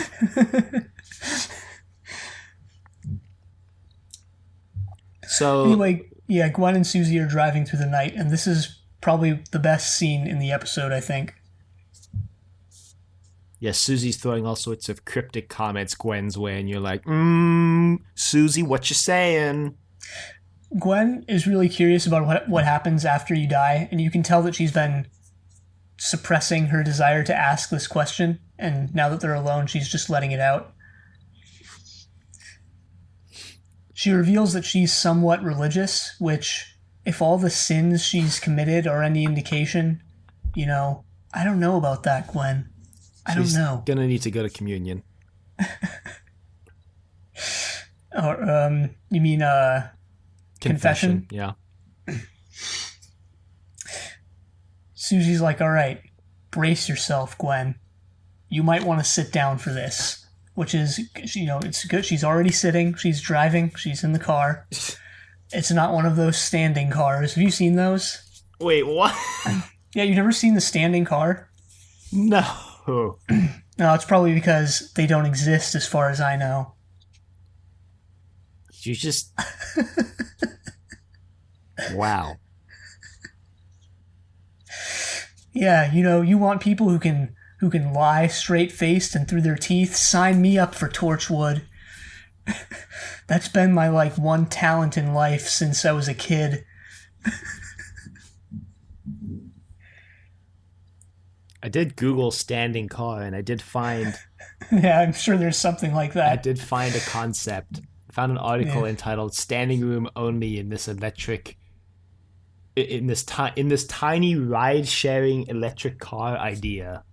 So anyway, yeah, Gwen and Suzie are driving through the night, and this is probably the best scene in the episode, I think. Yeah, Susie's throwing all sorts of cryptic comments Gwen's way, and you're like, Suzie, what you saying? Gwen is really curious about what happens after you die, and you can tell that she's been suppressing her desire to ask this question, and now that they're alone, she's just letting it out. She reveals that she's somewhat religious, which, if all the sins she's committed are any indication, you know, I don't know about that, Gwen. I don't know. She's gonna need to go to communion. Or, you mean, confession? Yeah. Susie's like, all right, brace yourself, Gwen. You might want to sit down for this. Which is, you know, it's good. She's already sitting. She's driving. She's in the car. It's not one of those standing cars. Have you seen those? Wait, what? Yeah, you've never seen the standing car? No. No, it's probably because they don't exist as far as I know. You just... Wow. Yeah, you know, you want people who can lie straight-faced and through their teeth. Sign me up for Torchwood. That's been my, like, one talent in life since I was a kid. I did Google standing car, and I did find... Yeah, I'm sure there's something like that. I did find a concept. I found an article entitled "Standing Room Only in this electric... in this tiny ride-sharing electric car idea."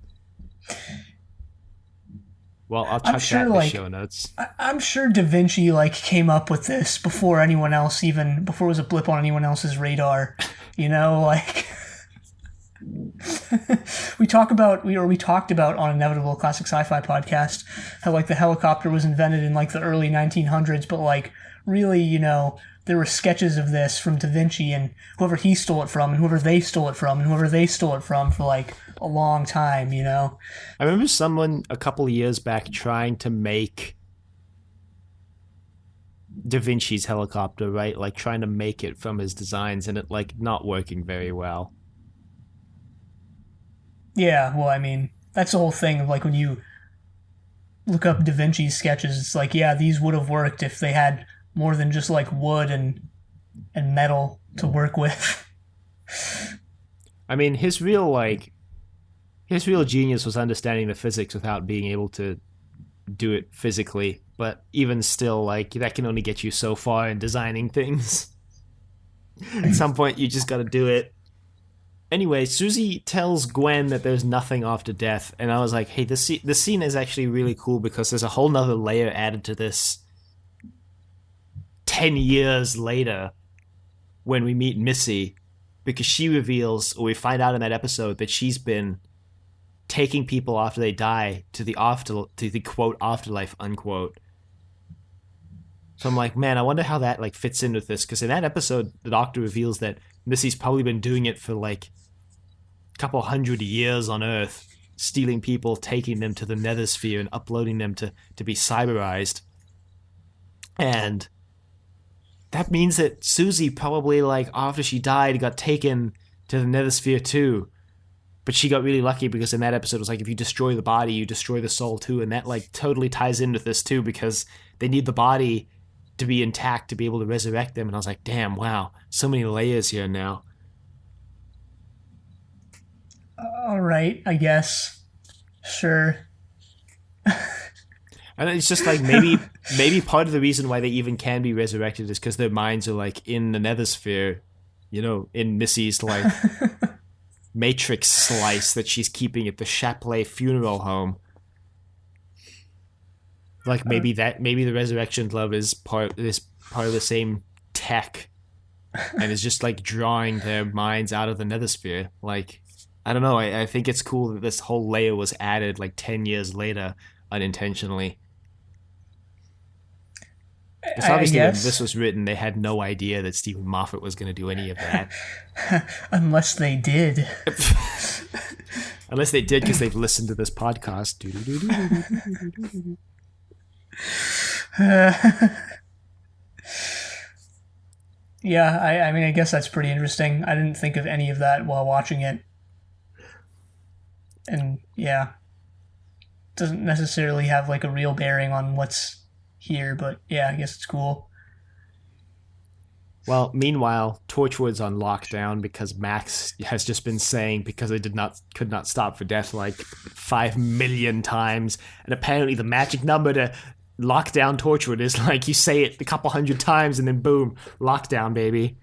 Well, I'll chuck that in the show notes. I'm sure Da Vinci came up with this before anyone else, even before it was a blip on anyone else's radar. You know, we talked about on Inevitable Classic Sci-Fi podcast how the helicopter was invented in the early 1900s, but really, you know, there were sketches of this from Da Vinci and whoever he stole it from and whoever they stole it from and whoever they stole it from for a long time, you know? I remember someone a couple of years back trying to make Da Vinci's helicopter, right? Trying to make it from his designs and it not working very well. Yeah, well, I mean, that's the whole thing of when you look up Da Vinci's sketches, it's yeah, these would have worked if they had more than just wood and metal to work with. I mean, his real genius was understanding the physics without being able to do it physically. But even still, that can only get you so far in designing things. At some point, you just got to do it. Anyway, Suzie tells Gwen that there's nothing after death, and I was like, hey, this scene is actually really cool because there's a whole nother layer added to this 10 years later when we meet Missy, because she reveals, or we find out in that episode, that she's been taking people after they die to the quote afterlife unquote. So I'm like, man, I wonder how that fits in with this, because in that episode the doctor reveals that Missy's probably been doing it for like a couple hundred years on Earth, stealing people, taking them to the Nethersphere, and uploading them to be cyberized. And that means that Suzie probably, like, after she died, got taken to the Nethersphere too. But she got really lucky because in that episode it was like, if you destroy the body, you destroy the soul too. And that, like, totally ties in with this too, because they need the body to be intact to be able to resurrect them. And I was like, damn, wow, so many layers here now. All right, I guess. Sure. And it's just like, maybe part of the reason why they even can be resurrected is because their minds are, like, in the Nethersphere, in Missy's, like, Matrix slice that she's keeping at the Chapelet funeral home. Like, maybe the Resurrection Club is part of the same tech, and is just, like, drawing their minds out of the Nethersphere. Like, I don't know. I think it's cool that this whole layer was added like 10 years later, unintentionally. Because obviously when this was written, they had no idea that Stephen Moffat was going to do any of that. Unless they did. Unless they did because they've listened to this podcast. Yeah, I mean, I guess that's pretty interesting. I didn't think of any of that while watching it. And, yeah. Doesn't necessarily have, like, a real bearing on what's here, but yeah, I guess it's cool. Well, meanwhile, Torchwood's on lockdown because Max has just been saying because it could not stop for death like 5 million times, and apparently the magic number to lock down Torchwood is like you say it a couple hundred times and then boom, lockdown, baby.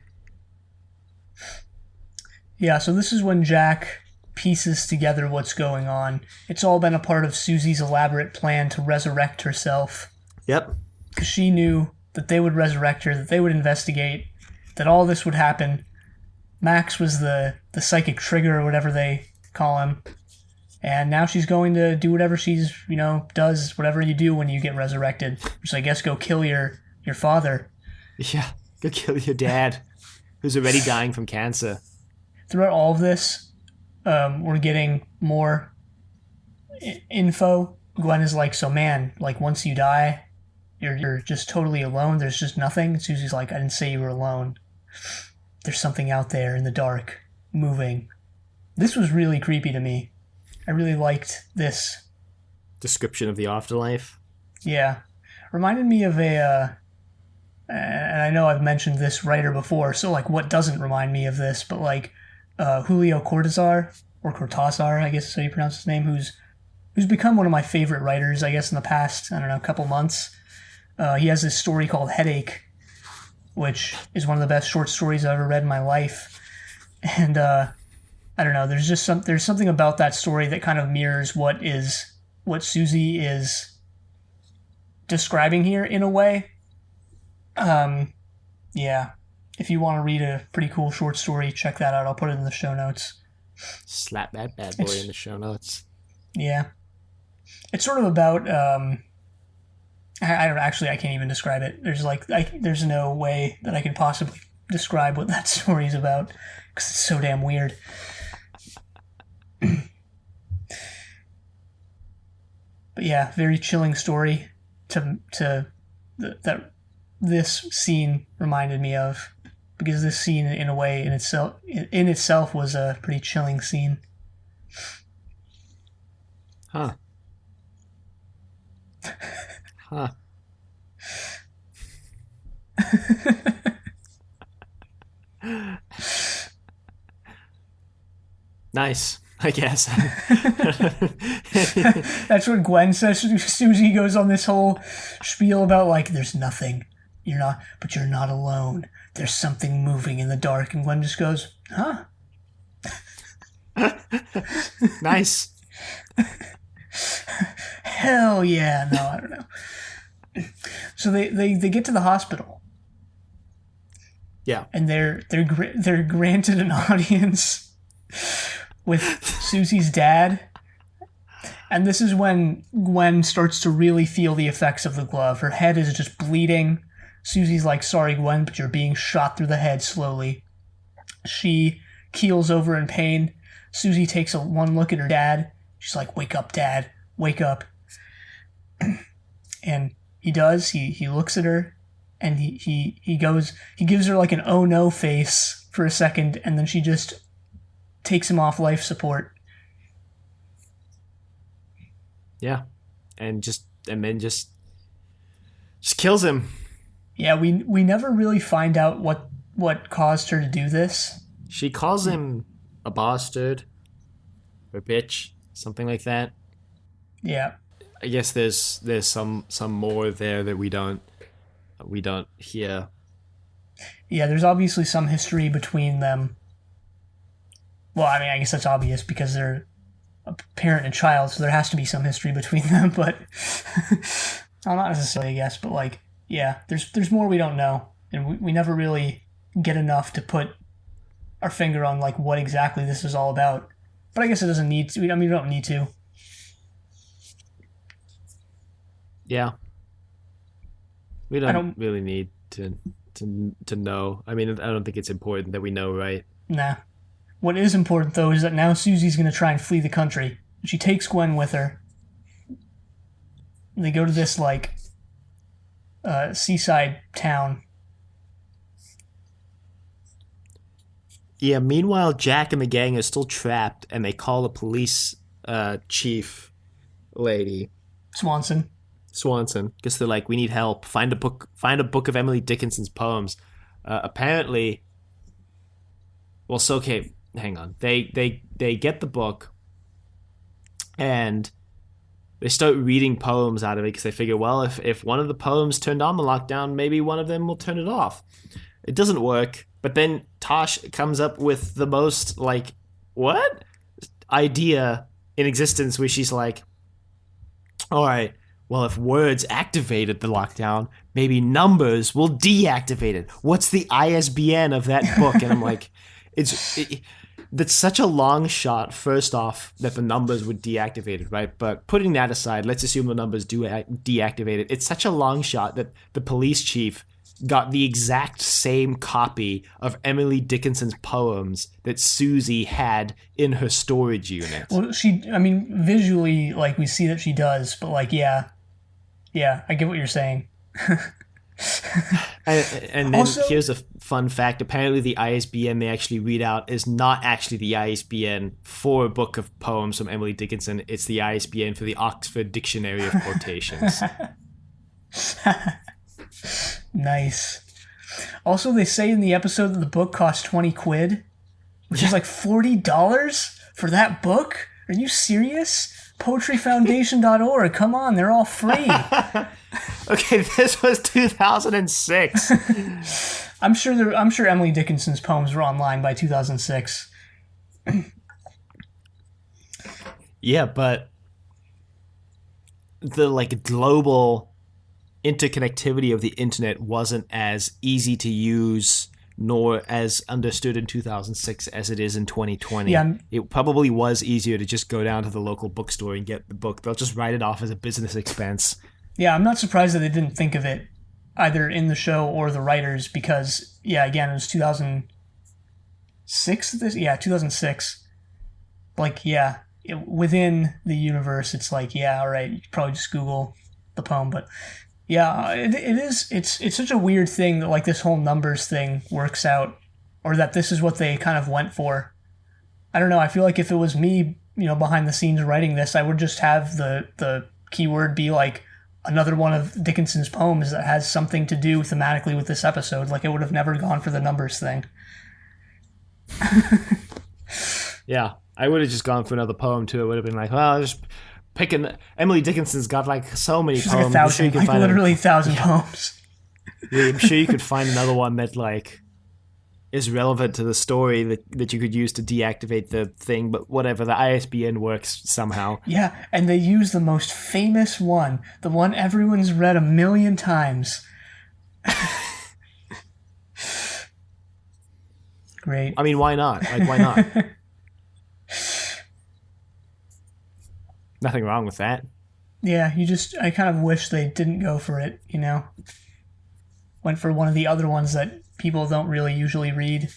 Yeah, so this is when Jack pieces together what's going on. It's all been a part of Susie's elaborate plan to resurrect herself. Yep. Because she knew that they would resurrect her, that they would investigate, that all this would happen. Max was the psychic trigger or whatever they call him. And now she's going to do whatever she's, does, whatever you do when you get resurrected. Which I guess go kill your father. Yeah, go kill your dad, who's already dying from cancer. Throughout all of this, we're getting more info. Gwen is like, so man, like once you die, you're just totally alone. There's just nothing. And Susie's like, I didn't say you were alone. There's something out there in the dark, moving. This was really creepy to me. I really liked this description of the afterlife. Yeah. Reminded me of and I know I've mentioned this writer before, so like what doesn't remind me of this, but like Julio Cortázar, or Cortázar, I guess is how you pronounce his name, who's become one of my favorite writers, I guess, in the past, I don't know, couple months. He has this story called Headache, which is one of the best short stories I've ever read in my life. And I don't know, there's something about that story that kind of mirrors what Suzie is describing here in a way. Yeah. If you want to read a pretty cool short story, check that out. I'll put it in the show notes. Slap that bad boy in the show notes. Yeah. It's sort of about, I can't even describe it. There's no way that I could possibly describe what that story is about because it's so damn weird. But yeah, very chilling story that this scene reminded me of, because this scene in a way in itself was a pretty chilling scene. Huh. Huh. Nice, I guess. That's what Gwen says. Suzie goes on this whole spiel about like, there's nothing. But you're not alone. There's something moving in the dark. And Gwen just goes, huh? Nice. Hell yeah. No, I don't know. So they get to the hospital. Yeah. And they're granted an audience with Susie's dad. And this is when Gwen starts to really feel the effects of the glove. Her head is just bleeding. Susie's like, sorry, Gwen, but you're being shot through the head slowly. She keels over in pain. Suzie takes one look at her dad. She's like, "Wake up, Dad. Wake up." And he does. He looks at her, and he gives her like an "oh no" face for a second, and then she just takes him off life support. Yeah, and then just kills him. Yeah, we never really find out what caused her to do this. She calls him a bastard, or bitch, something like that. Yeah. I guess there's some more there that we don't hear. Yeah, there's obviously some history between them. Well, I mean, I guess that's obvious because they're a parent and child, so there has to be some history between them, but well, not necessarily, I guess, but like, yeah, there's more we don't know, and we never really get enough to put our finger on like what exactly this is all about. But I guess it doesn't need to. I mean, we don't need to. Yeah. We don't really need to know. I mean, I don't think it's important that we know, right? Nah. What is important, though, is that now Susie's going to try and flee the country. She takes Gwen with her. They go to this, like, seaside town. Yeah, meanwhile, Jack and the gang are still trapped, and they call the police chief lady. Swanson, because they're like, we need help. Find a book of Emily Dickinson's poems. Apparently, well, so okay, hang on. They get the book, and they start reading poems out of it because they figure, well, if one of the poems turned on the lockdown, maybe one of them will turn it off. It doesn't work, but then Tosh comes up with the most like what idea in existence, where she's like, all right, well, if words activated the lockdown, maybe numbers will deactivate it. What's the ISBN of that book? And I'm like, that's such a long shot, first off, that the numbers would deactivate it, right? But putting that aside, let's assume the numbers do deactivate it. It's such a long shot that the police chief got the exact same copy of Emily Dickinson's poems that Suzie had in her storage unit. Well, visually, like, we see that she does, but, like, yeah, I get what you're saying. and then also, here's a fun fact. Apparently the ISBN they actually read out is not actually the ISBN for a book of poems from Emily Dickinson. It's the ISBN for the Oxford Dictionary of Quotations. Nice. Also, they say in the episode that the book cost 20 quid, which is like $40 for that book? Are you serious? Poetryfoundation.org. Come on, they're all free. Okay, this was 2006. I'm sure Emily Dickinson's poems were online by 2006. Yeah, but the like global interconnectivity of the internet wasn't as easy to use nor as understood in 2006 as it is in 2020. Yeah, it probably was easier to just go down to the local bookstore and get the book. They'll just write it off as a business expense. Yeah, I'm not surprised that they didn't think of it either in the show or the writers because, yeah, again, it was 2006. 2006. Like, yeah, within the universe, it's like, yeah, all right, you could probably just Google the poem, but yeah, it's such a weird thing that like this whole numbers thing works out, or that this is what they kind of went for. I don't know. I feel like if it was me, behind the scenes writing this, I would just have the keyword be like another one of Dickinson's poems that has something to do thematically with this episode. Like, it would have never gone for the numbers thing. Yeah, I would have just gone for another poem too. It would have been like, well, just picking. Emily Dickinson's got like so many She's poems. Like 1,000, I'm sure you could find literally 1,000 poems. Yeah, I'm sure you could find another one that like is relevant to the story that you could use to deactivate the thing. But whatever, the ISBN works somehow. Yeah, and they use the most famous one, the one everyone's read 1,000,000 times. Great. I mean, why not? Like, why not? Nothing wrong with that. Yeah, I kind of wish they didn't go for it, Went for one of the other ones that people don't really usually read.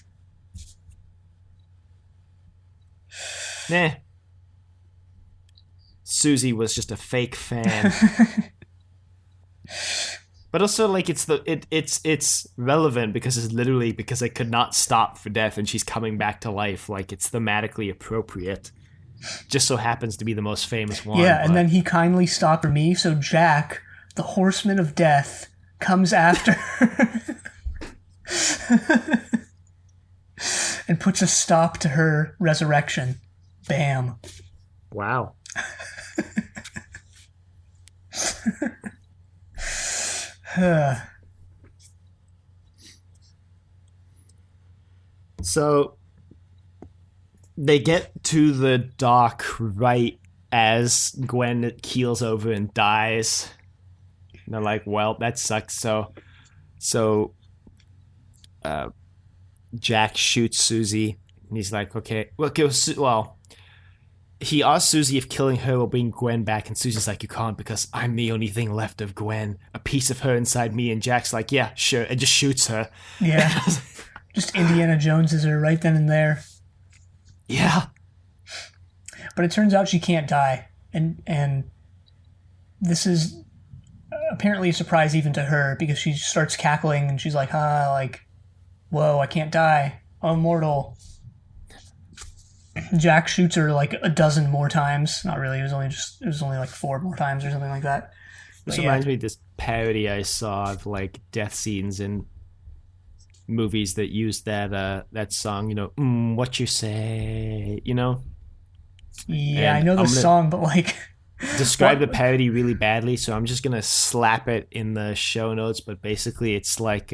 Nah. Suzie was just a fake fan. But also, like, it's relevant because it's literally because they could not stop for death and she's coming back to life. Like, it's thematically appropriate. Just so happens to be the most famous one. Yeah, and then he kindly stopped for me, so Jack, the horseman of death, comes after and puts a stop to her resurrection. Bam. Wow. So they get to the dock right as Gwen keels over and dies. And they're like, well, that sucks. So Jack shoots Suzie, and he's like, okay, well, he asks Suzie if killing her will bring Gwen back, and Susie's like, you can't because I'm the only thing left of Gwen, a piece of her inside me. And Jack's like, yeah, sure, and just shoots her. Yeah. Just Indiana Joneses her right then and there. Yeah. But it turns out she can't die. And this is apparently a surprise even to her, because she starts cackling and she's like, whoa, I can't die. I'm immortal. Jack shoots her like a dozen more times. Not really. It was only like 4 more times or something like that. This reminds me of this parody I saw of like death scenes in movies that used that song. You know, what you say. You know. Yeah, and I know the song, but like. Describe the parody really badly, so I'm just gonna slap it in the show notes. But basically, it's like.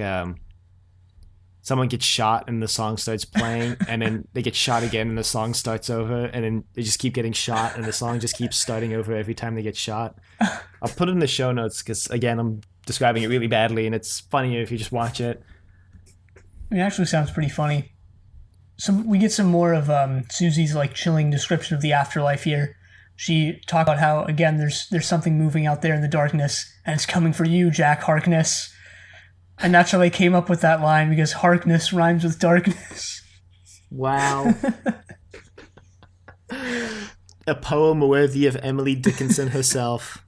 Someone gets shot and the song starts playing, and then they get shot again and the song starts over, and then they just keep getting shot and the song just keeps starting over every time they get shot. I'll put it in the show notes because, again, I'm describing it really badly, and it's funnier if you just watch it. It actually sounds pretty funny. We get some more of Susie's like chilling description of the afterlife here. She talked about how, again, there's something moving out there in the darkness, and it's coming for you, Jack Harkness. And that's how they came up with that line, because Harkness rhymes with darkness. Wow. A poem worthy of Emily Dickinson herself.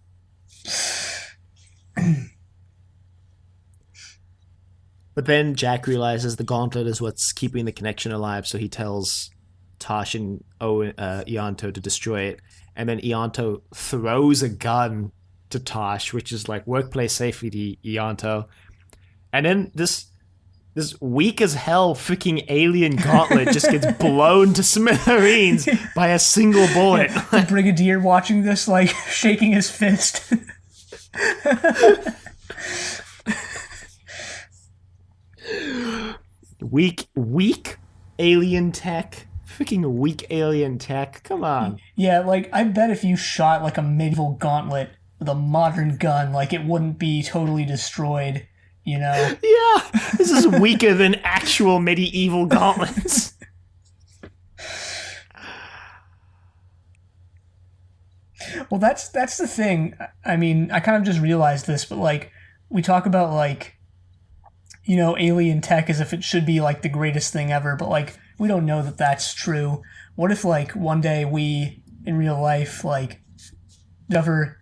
But then Jack realizes the gauntlet is what's keeping the connection alive, so he tells Tosh and Ianto to destroy it. And then Ianto throws a gun to Tosh, which is like workplace safety to Ianto. And then this weak as hell freaking alien gauntlet just gets blown to smithereens by a single bullet. The Brigadier watching this, like, shaking his fist. Weak alien tech. Freaking weak alien tech. Come on. Yeah, like, I bet if you shot, like, a medieval gauntlet with a modern gun, like, it wouldn't be totally destroyed. You know? Yeah, this is weaker than actual medieval gauntlets. Well, that's the thing. I mean, I kind of just realized this, but like, we talk about like, you know, alien tech as if it should be like the greatest thing ever, but like, we don't know that that's true. What if like one day we, in real life, like, discover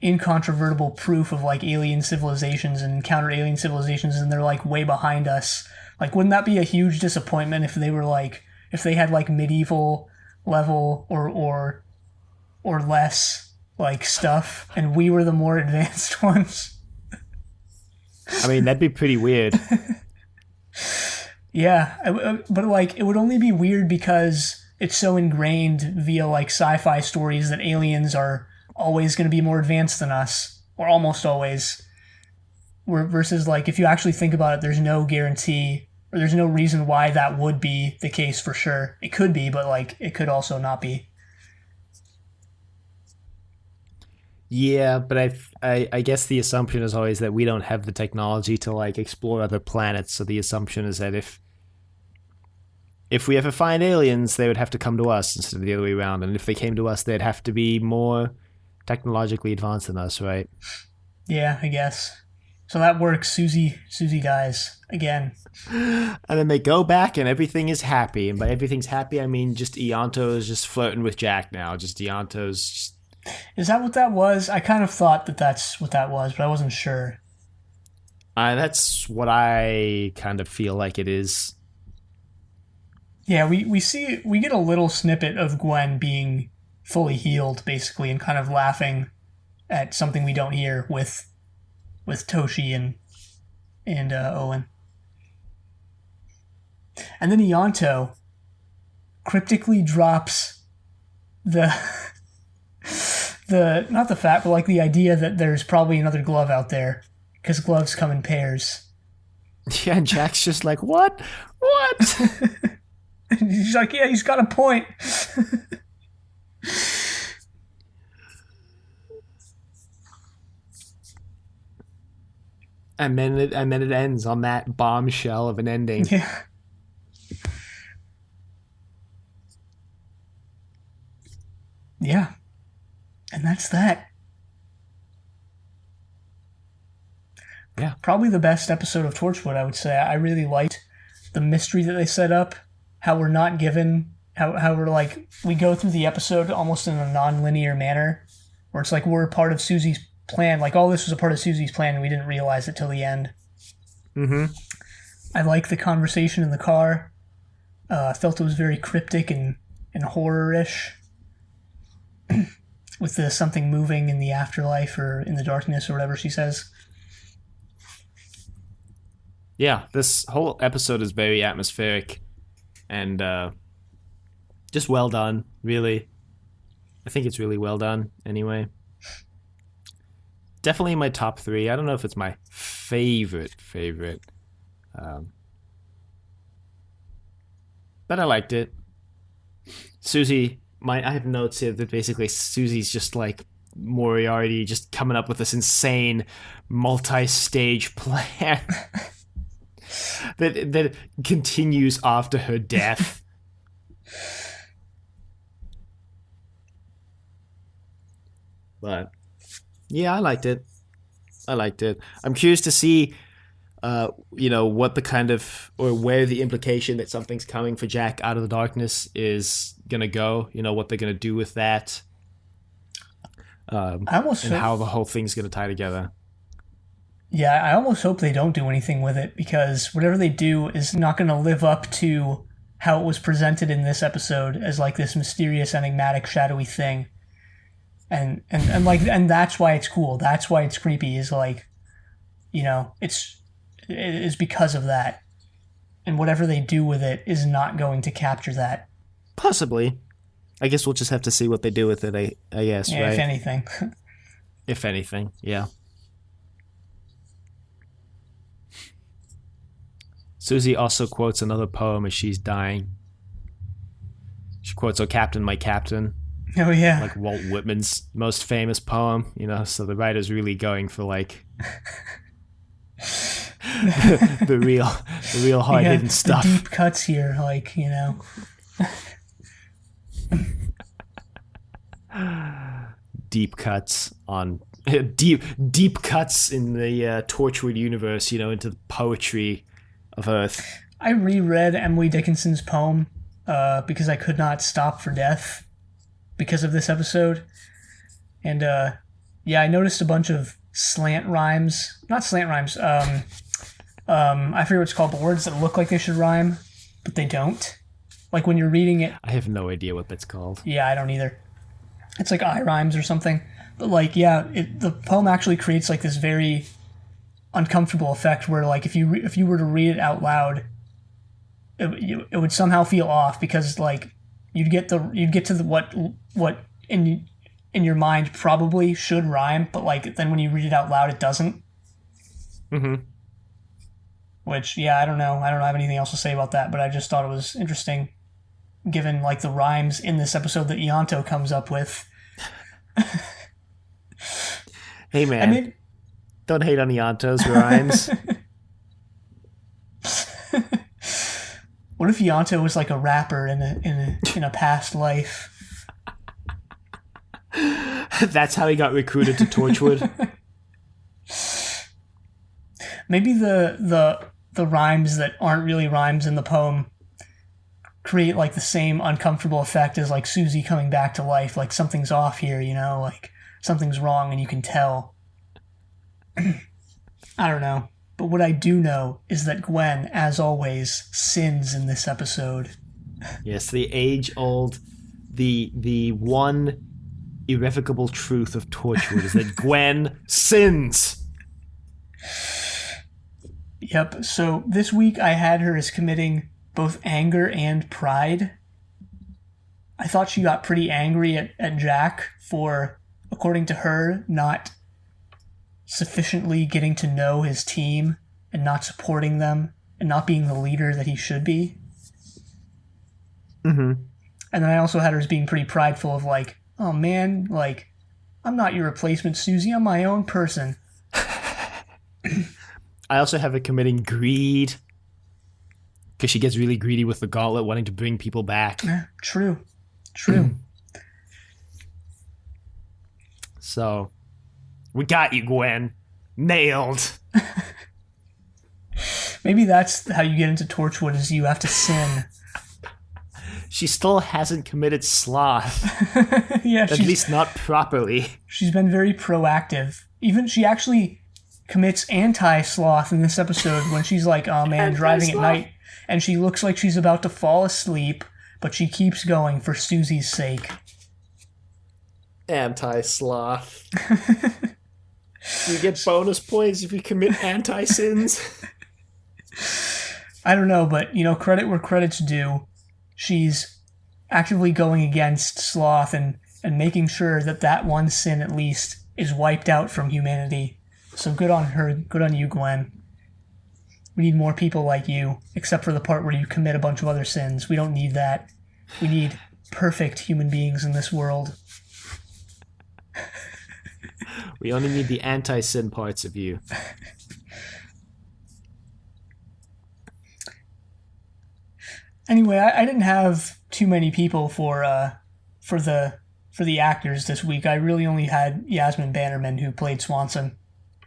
incontrovertible proof of like alien civilizations and encounter alien civilizations, and they're like way behind us? Like, wouldn't that be a huge disappointment if they were like, if they had like medieval level or less like stuff and we were the more advanced ones? I mean, that'd be pretty weird. Yeah, but like, it would only be weird because it's so ingrained via like sci-fi stories that aliens are always going to be more advanced than us, or almost always. Versus, like, if you actually think about it, there's no guarantee, or there's no reason why that would be the case for sure. It could be, but, like, it could also not be. Yeah, but I guess the assumption is always that we don't have the technology to, like, explore other planets, so the assumption is that if we ever find aliens, they would have to come to us instead of the other way around, and if they came to us, they'd have to be more technologically advanced than us, right? Yeah, I guess. So that works. Suzie dies again. And then they go back and everything is happy. And by everything's happy, I mean just Ianto is just flirting with Jack now. Just Ianto's just... Is that what that was? I kind of thought that that's what that was, but I wasn't sure. That's what I kind of feel like it is. Yeah, we get a little snippet of Gwen being fully healed, basically, and kind of laughing at something we don't hear with Toshi and Owen. And then Ianto cryptically drops the not the fact, but like the idea that there's probably another glove out there because gloves come in pairs. Yeah, and Jack's just like, what? What? He's like, yeah, he's got a point. and then it ends on that bombshell of an ending. Yeah. Yeah. And that's that. Yeah. Probably the best episode of Torchwood, I would say. I really liked the mystery that they set up, how we're not given, how we're like, we go through the episode almost in a non-linear manner, where it's like we're a part of Susie's plan. Like all this was a part of Susie's plan and we didn't realize it till the end. Mm-hmm. I like the conversation in the car. I felt it was very cryptic and horror-ish. With the something moving in the afterlife or in the darkness or whatever she says. Yeah, this whole episode is very atmospheric and just well done, really. I think it's really well done anyway. Definitely in my top 3. I don't know if it's my favorite. But I liked it. Suzie, I have notes here that basically Susie's just like Moriarty, just coming up with this insane multi-stage plan that continues after her death. But yeah, I liked it. I'm curious to see what the kind of, or where the implication that something's coming for Jack out of the darkness is gonna go. What they're gonna do with that, and how the whole thing's gonna tie together. Yeah, I almost hope they don't do anything with it, because whatever they do is not going to live up to how it was presented in this episode as like this mysterious, enigmatic, shadowy thing. And that's why it's cool. That's why it's creepy. Is like, it is because of that. And whatever they do with it is not going to capture that. Possibly. I guess we'll just have to see what they do with it, I guess, yeah, right? If anything. If anything, yeah. Suzie also quotes another poem as she's dying. She quotes, "Oh, Captain, my Captain." Oh, yeah. Like Walt Whitman's most famous poem, so the writer's really going for like the real hard-hitting stuff. The deep cuts here, like, Deep cuts on deep cuts in the Torchwood universe, into the poetry of Earth. I reread Emily Dickinson's poem because I could not stop for death because of this episode. And I noticed a bunch of slant rhymes. Not slant rhymes. I forget what it's called, but words that look like they should rhyme, but they don't. Like when you're reading it. I have no idea what that's called. Yeah, I don't either. It's like I rhymes or something. But like, yeah, the poem actually creates like this very uncomfortable effect where like if you were to read it out loud, it would somehow feel off, because like you'd get to what in your mind probably should rhyme, but like then when you read it out loud it doesn't. Mm-hmm. Which, yeah, I don't know. I don't have anything else to say about that, but I just thought it was interesting given like the rhymes in this episode that Ianto comes up with. Hey man, don't hate on Ianto's rhymes. What if Ianto was like a rapper in a past life? That's how he got recruited to Torchwood. Maybe the rhymes that aren't really rhymes in the poem create like the same uncomfortable effect as like Suzie coming back to life. Like something's off here, like something's wrong and you can tell. I don't know. But what I do know is that Gwen, as always, sins in this episode. Yes, the age-old, the one irrevocable truth of Torchwood is that Gwen sins. Yep, so this week I had her as committing both anger and pride. I thought she got pretty angry at Jack for, according to her, not sufficiently getting to know his team and not supporting them and not being the leader that he should be. Mm-hmm. And then I also had her as being pretty prideful of like, oh man, like, I'm not your replacement, Suzie. I'm my own person. I also have her committing greed because she gets really greedy with the gauntlet, wanting to bring people back. True. So, we got you, Gwen. Nailed. Maybe that's how you get into Torchwood, is you have to sin. She still hasn't committed sloth. Yeah, at least not properly. She's been very proactive. Even she actually commits anti-sloth in this episode when she's like, oh man, driving at night, and she looks like she's about to fall asleep, but she keeps going for Suzie's sake. Anti-sloth. You get bonus points if you commit anti-sins. I don't know, but, credit where credit's due. She's actively going against sloth and making sure that one sin, at least, is wiped out from humanity. So good on her. Good on you, Gwen. We need more people like you, except for the part where you commit a bunch of other sins. We don't need that. We need perfect human beings in this world. We only need the anti-sin parts of you. Anyway, I didn't have too many people for the actors this week. I really only had Yasmin Bannerman, who played Swanson.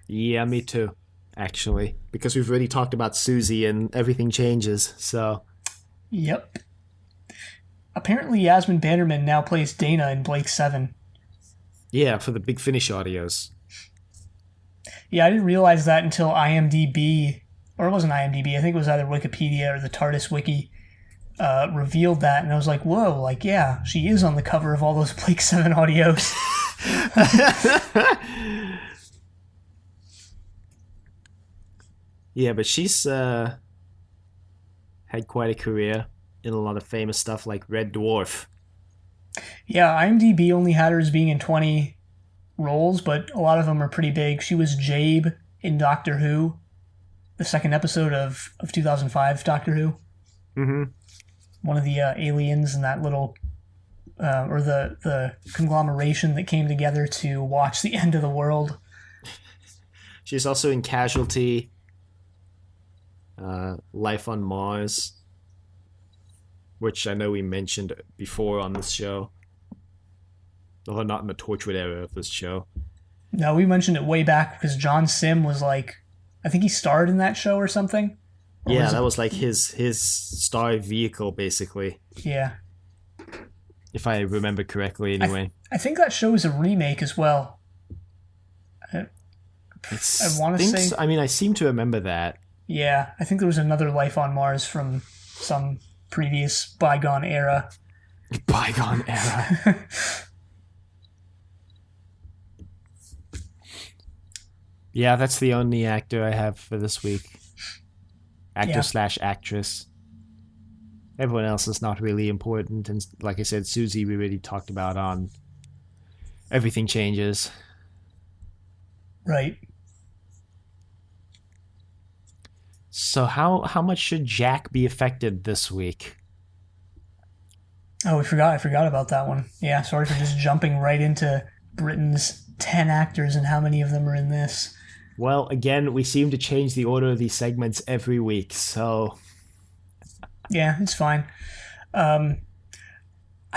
Yeah, me too, actually. Because we've already talked about Suzie and everything changes, so... Yep. Apparently Yasmin Bannerman now plays Dana in Blake 7. Yeah, for the Big Finish audios. Yeah, I didn't realize that until IMDb, or it wasn't IMDb, I think it was either Wikipedia or the TARDIS Wiki, revealed that, and I was like, whoa, like, yeah, she is on the cover of all those Blake 7 audios. Yeah, but she's had quite a career in a lot of famous stuff like Red Dwarf. Yeah, IMDb only had her as being in 20 roles, but a lot of them are pretty big. She was Jabe in Doctor Who, the second episode of 2005 Doctor Who. Mm-hmm. One of the aliens in that little, or the conglomeration that came together to watch the end of the world. She's also in Casualty, Life on Mars, which I know we mentioned before on this show. Although not in the Torchwood era of this show. No, we mentioned it way back because John Sim was like, I think he starred in that show or something. Or yeah, that was like his star vehicle, basically. Yeah. If I remember correctly, anyway. I think that show is a remake as well. I want to say... I mean, I seem to remember that. Yeah, I think there was another Life on Mars from some previous bygone era. Bygone era. Yeah, that's the only actor I have for this week. Actor/actress. Everyone else is not really important. And like I said, Suzie, we already talked about on Everything Changes. Right. So how much should Jack be affected this week? Oh, I forgot about that one. Yeah, sorry for just jumping right into Britain's 10 actors and how many of them are in this. Well, again, we seem to change the order of these segments every week, so... Yeah, it's fine. I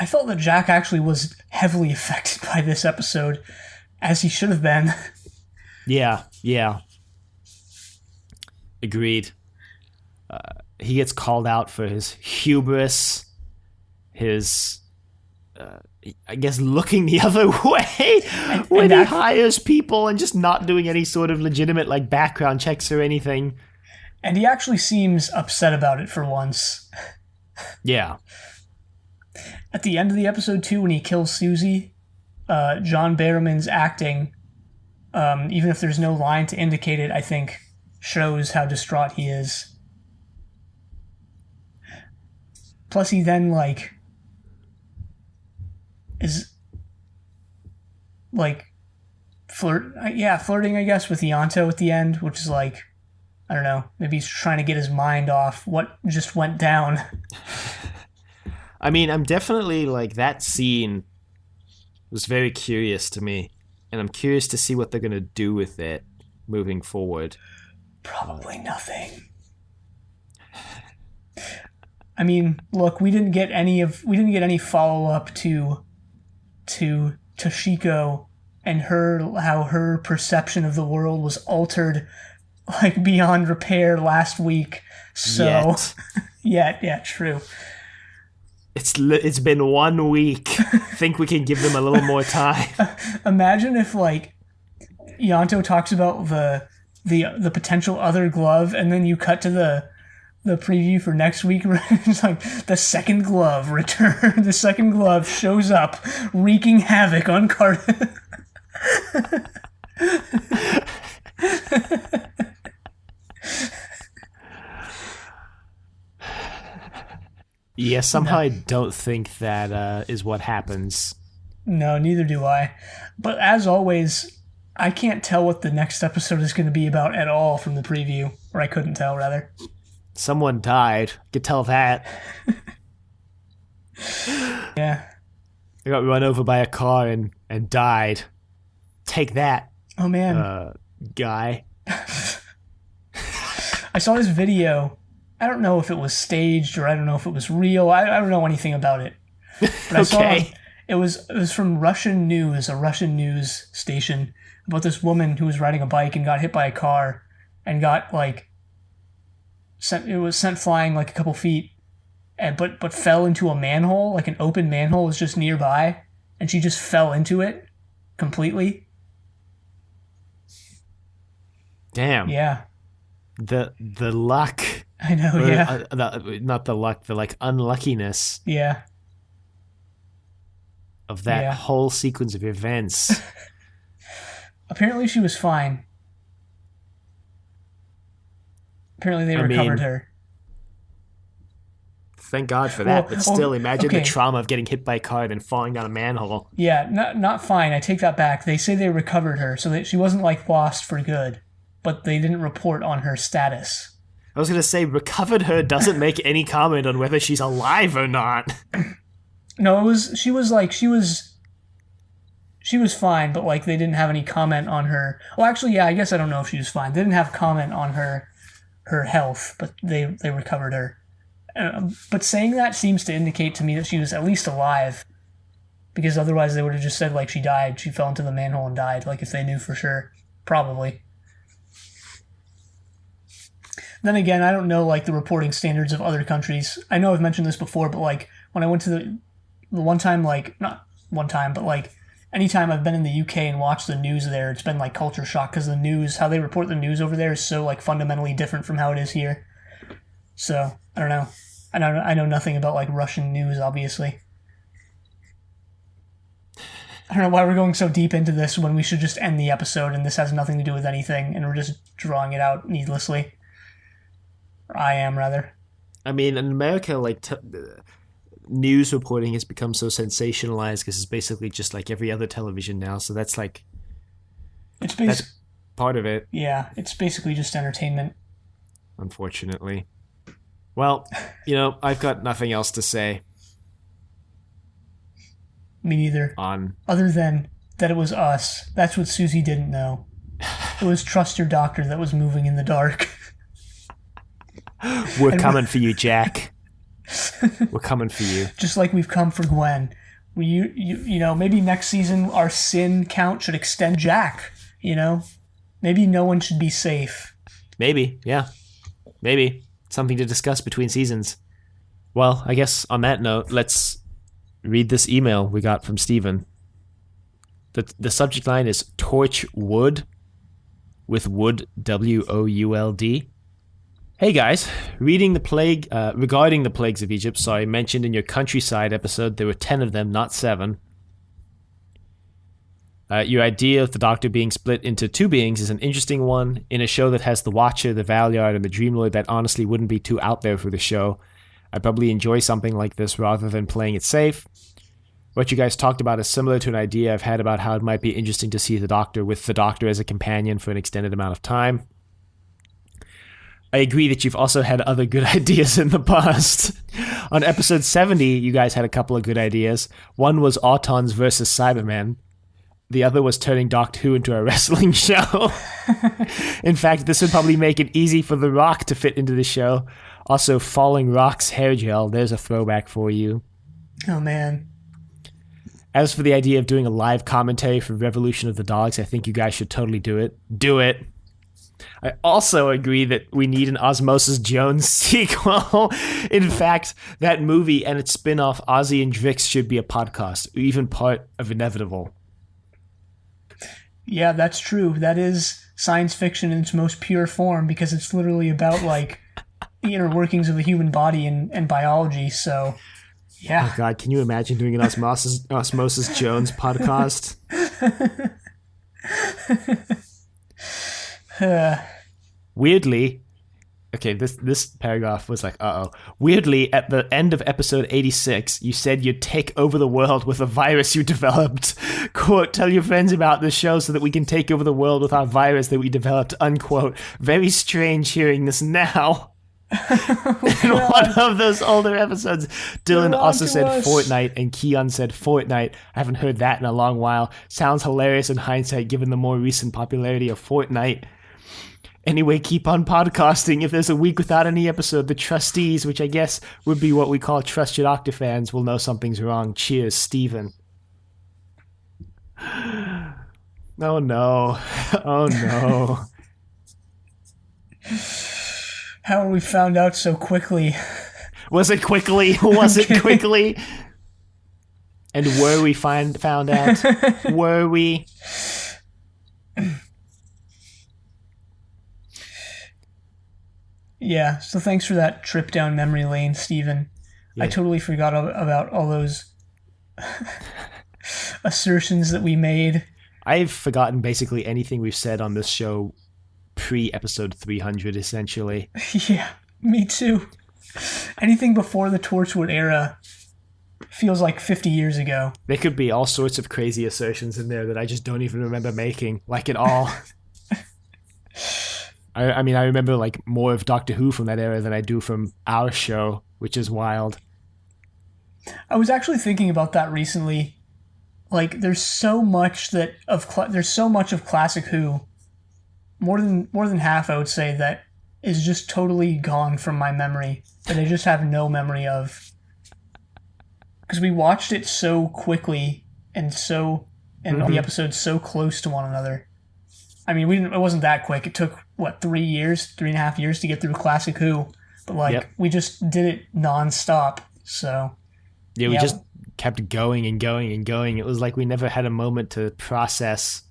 felt that Jack actually was heavily affected by this episode, as he should have been. Yeah. Agreed. He gets called out for his hubris, his, I guess, looking the other way when he hires people and just not doing any sort of legitimate like background checks or anything. And he actually seems upset about it for once. Yeah. At the end of the episode, too, when he kills Suzie, John Barrowman's acting, even if there's no line to indicate it, I think shows how distraught he is. Plus, he then, like, is, like, flirting, I guess, with Ianto at the end, which is, like, I don't know, maybe he's trying to get his mind off what just went down. I mean, I'm definitely, like, that scene was very curious to me, and I'm curious to see what they're going to do with it moving forward. Probably nothing. I mean, look, we didn't get any follow-up to Toshiko and how her perception of the world was altered, like, beyond repair last week. So, yeah, true. It's been 1 week. Think we can give them a little more time. Imagine if, like, Ianto talks about the potential other glove, and then you cut to the preview for next week. It's like the second glove return. The second glove shows up, wreaking havoc on Cardiff. Yeah, somehow I don't think that is what happens. No, neither do I. But as always, I can't tell what the next episode is going to be about at all from the preview. Or I couldn't tell, rather. Someone died. I could tell that. Yeah. I got run over by a car and died. Take that. Oh, man. Guy. I saw this video. I don't know if it was staged or I don't know if it was real. I don't know anything about it. But I saw it was from Russian news, a Russian news station, about this woman who was riding a bike and got hit by a car and got, like, sent flying like a couple feet, but fell into a manhole, like an open manhole was just nearby, and she just fell into it completely. Damn. Yeah. The luck. I know, yeah. Not the luck, the, like, unluckiness. Yeah. Of that whole sequence of events. Apparently she was fine. Apparently they recovered her. Thank God for that, but still, imagine the trauma of getting hit by a car and then falling down a manhole. Yeah, not fine. I take that back. They say they recovered her, so that she wasn't, like, lost for good, but they didn't report on her status. I was going to say, recovered her doesn't make any comment on whether she's alive or not. No, she was fine, but, like, they didn't have any comment on her. Well, actually, yeah, I guess I don't know if she was fine. They didn't have comment on her health, but they recovered her. But saying that seems to indicate to me that she was at least alive, because otherwise they would have just said, like, she died. She fell into the manhole and died, like, if they knew for sure. Probably. Then again, I don't know, like, the reporting standards of other countries. I know I've mentioned this before, but, like, when I went to the one time, like, not one time, but, like, anytime I've been in the UK and watched the news there, it's been, like, culture shock, because the news, how they report the news over there is so, like, fundamentally different from how it is here. So, I don't know. I know nothing about, like, Russian news, obviously. I don't know why we're going so deep into this when we should just end the episode and this has nothing to do with anything and we're just drawing it out needlessly. Or I am, rather. I mean, in America, like, news reporting has become so sensationalized because it's basically just like every other television now, so that's, like, that's part of it. Yeah, it's basically just entertainment. Unfortunately. Well, you know, I've got nothing else to say. Me neither. Other than that it was us. That's what Suzie didn't know. It was trust your doctor that was moving in the dark. We're coming for you, Jack. We're coming for you. Just like we've come for Gwen. You know, maybe next season our sin count should extend Jack, you know? Maybe no one should be safe. Maybe, yeah. Maybe. Something to discuss between seasons. Well, I guess on that note, let's read this email we got from Steven. The subject line is Torchwood, with wood, W-O-U-L-D. Hey guys, regarding the plagues of Egypt, mentioned in your countryside episode, there were 10 of them, not 7. Your idea of the Doctor being split into 2 beings is an interesting one. In a show that has the Watcher, the Valyard, and the Dreamlord, that honestly wouldn't be too out there for the show. I'd probably enjoy something like this rather than playing it safe. What you guys talked about is similar to an idea I've had about how it might be interesting to see the Doctor with the Doctor as a companion for an extended amount of time. I agree that you've also had other good ideas in the past. On episode 70, you guys had a couple of good ideas. One was Autons versus Cybermen. The other was turning Doctor Who into a wrestling show. In fact, this would probably make it easy for The Rock to fit into the show. Also, Falling Rock's hair gel, there's a throwback for you. Oh, man. As for the idea of doing a live commentary for Revolution of the Dogs, I think you guys should totally do it. Do it. I also agree that we need an Osmosis Jones sequel. In fact, that movie and its spin-off, Ozzy and Drix, should be a podcast, or even part of Inevitable. Yeah, that's true. That is science fiction in its most pure form, because it's literally about, like, the inner workings of the human body and biology, so... Yeah. Oh God, can you imagine doing an Osmosis Jones podcast? Weirdly, okay, this paragraph was like, Weirdly, at the end of episode 86, you said you'd take over the world with a virus you developed. Quote, tell your friends about the show so that we can take over the world with our virus that we developed, unquote. Very strange hearing this now. In one of those older episodes, Dylan also said Fortnite and Keon said Fortnite. I haven't heard that in a long while. Sounds hilarious in hindsight given the more recent popularity of Fortnite. Anyway, keep on podcasting. If there's a week without any episode, the trustees, which I guess would be what we call Trust Your Doctor fans, will know something's wrong. Cheers, Steven. Oh no. Oh no. How were we found out so quickly? Was it quickly? Was it quickly? And were we found out? Were we? Yeah, so thanks for that trip down memory lane, Stephen. Yeah. I totally forgot about all those assertions that we made. I've forgotten basically anything we've said on this show pre-episode 300, essentially. Yeah, me too. Anything before the Torchwood era feels like 50 years ago. There could be all sorts of crazy assertions in there that I just don't even remember making, like at all. I mean, I remember like more of Doctor Who from that era than I do from our show, which is wild. I was actually thinking about that recently. Like, there's so much of classic Who. More than half, I would say, that is just totally gone from my memory, that I just have no memory of. Because we watched it so quickly and the episodes so close to one another. I mean, it wasn't that quick. It took, 3.5 years to get through Classic Who. But, we just did it nonstop, so... Yeah, we just kept going and going and going. It was like we never had a moment to process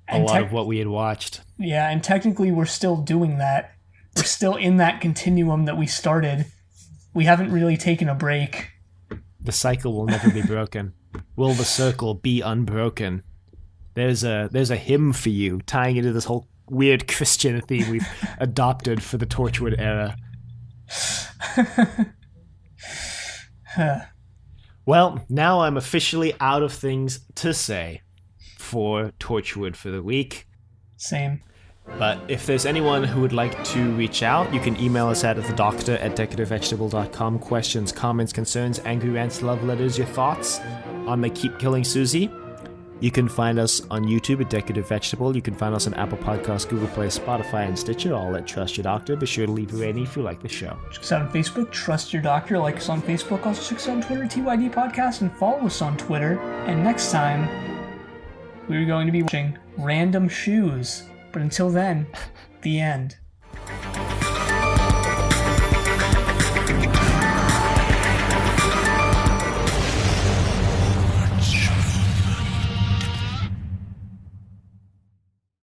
a lot of what we had watched. Yeah, and technically we're still doing that. We're still in that continuum that we started. We haven't really taken a break. The cycle will never be broken. Will the circle be unbroken? There's a hymn for you, tying into this whole weird Christian theme we've adopted for the Torchwood era. Well, now I'm officially out of things to say for Torchwood for the week. Same. But if there's anyone who would like to reach out, you can email us at thedoctor@decorativevegetable.com. Questions, comments, concerns, angry rants, love letters, your thoughts on They Keep Killing Suzie. You can find us on YouTube at Decorative Vegetable. You can find us on Apple Podcasts, Google Play, Spotify, and Stitcher, all at Trust Your Doctor. Be sure to leave a rating if you like the show. Check us out on Facebook, Trust Your Doctor. Like us on Facebook. Also check us out on Twitter, TYD Podcast, and follow us on Twitter. And next time, we're going to be watching Random Shoes. But until then, the end.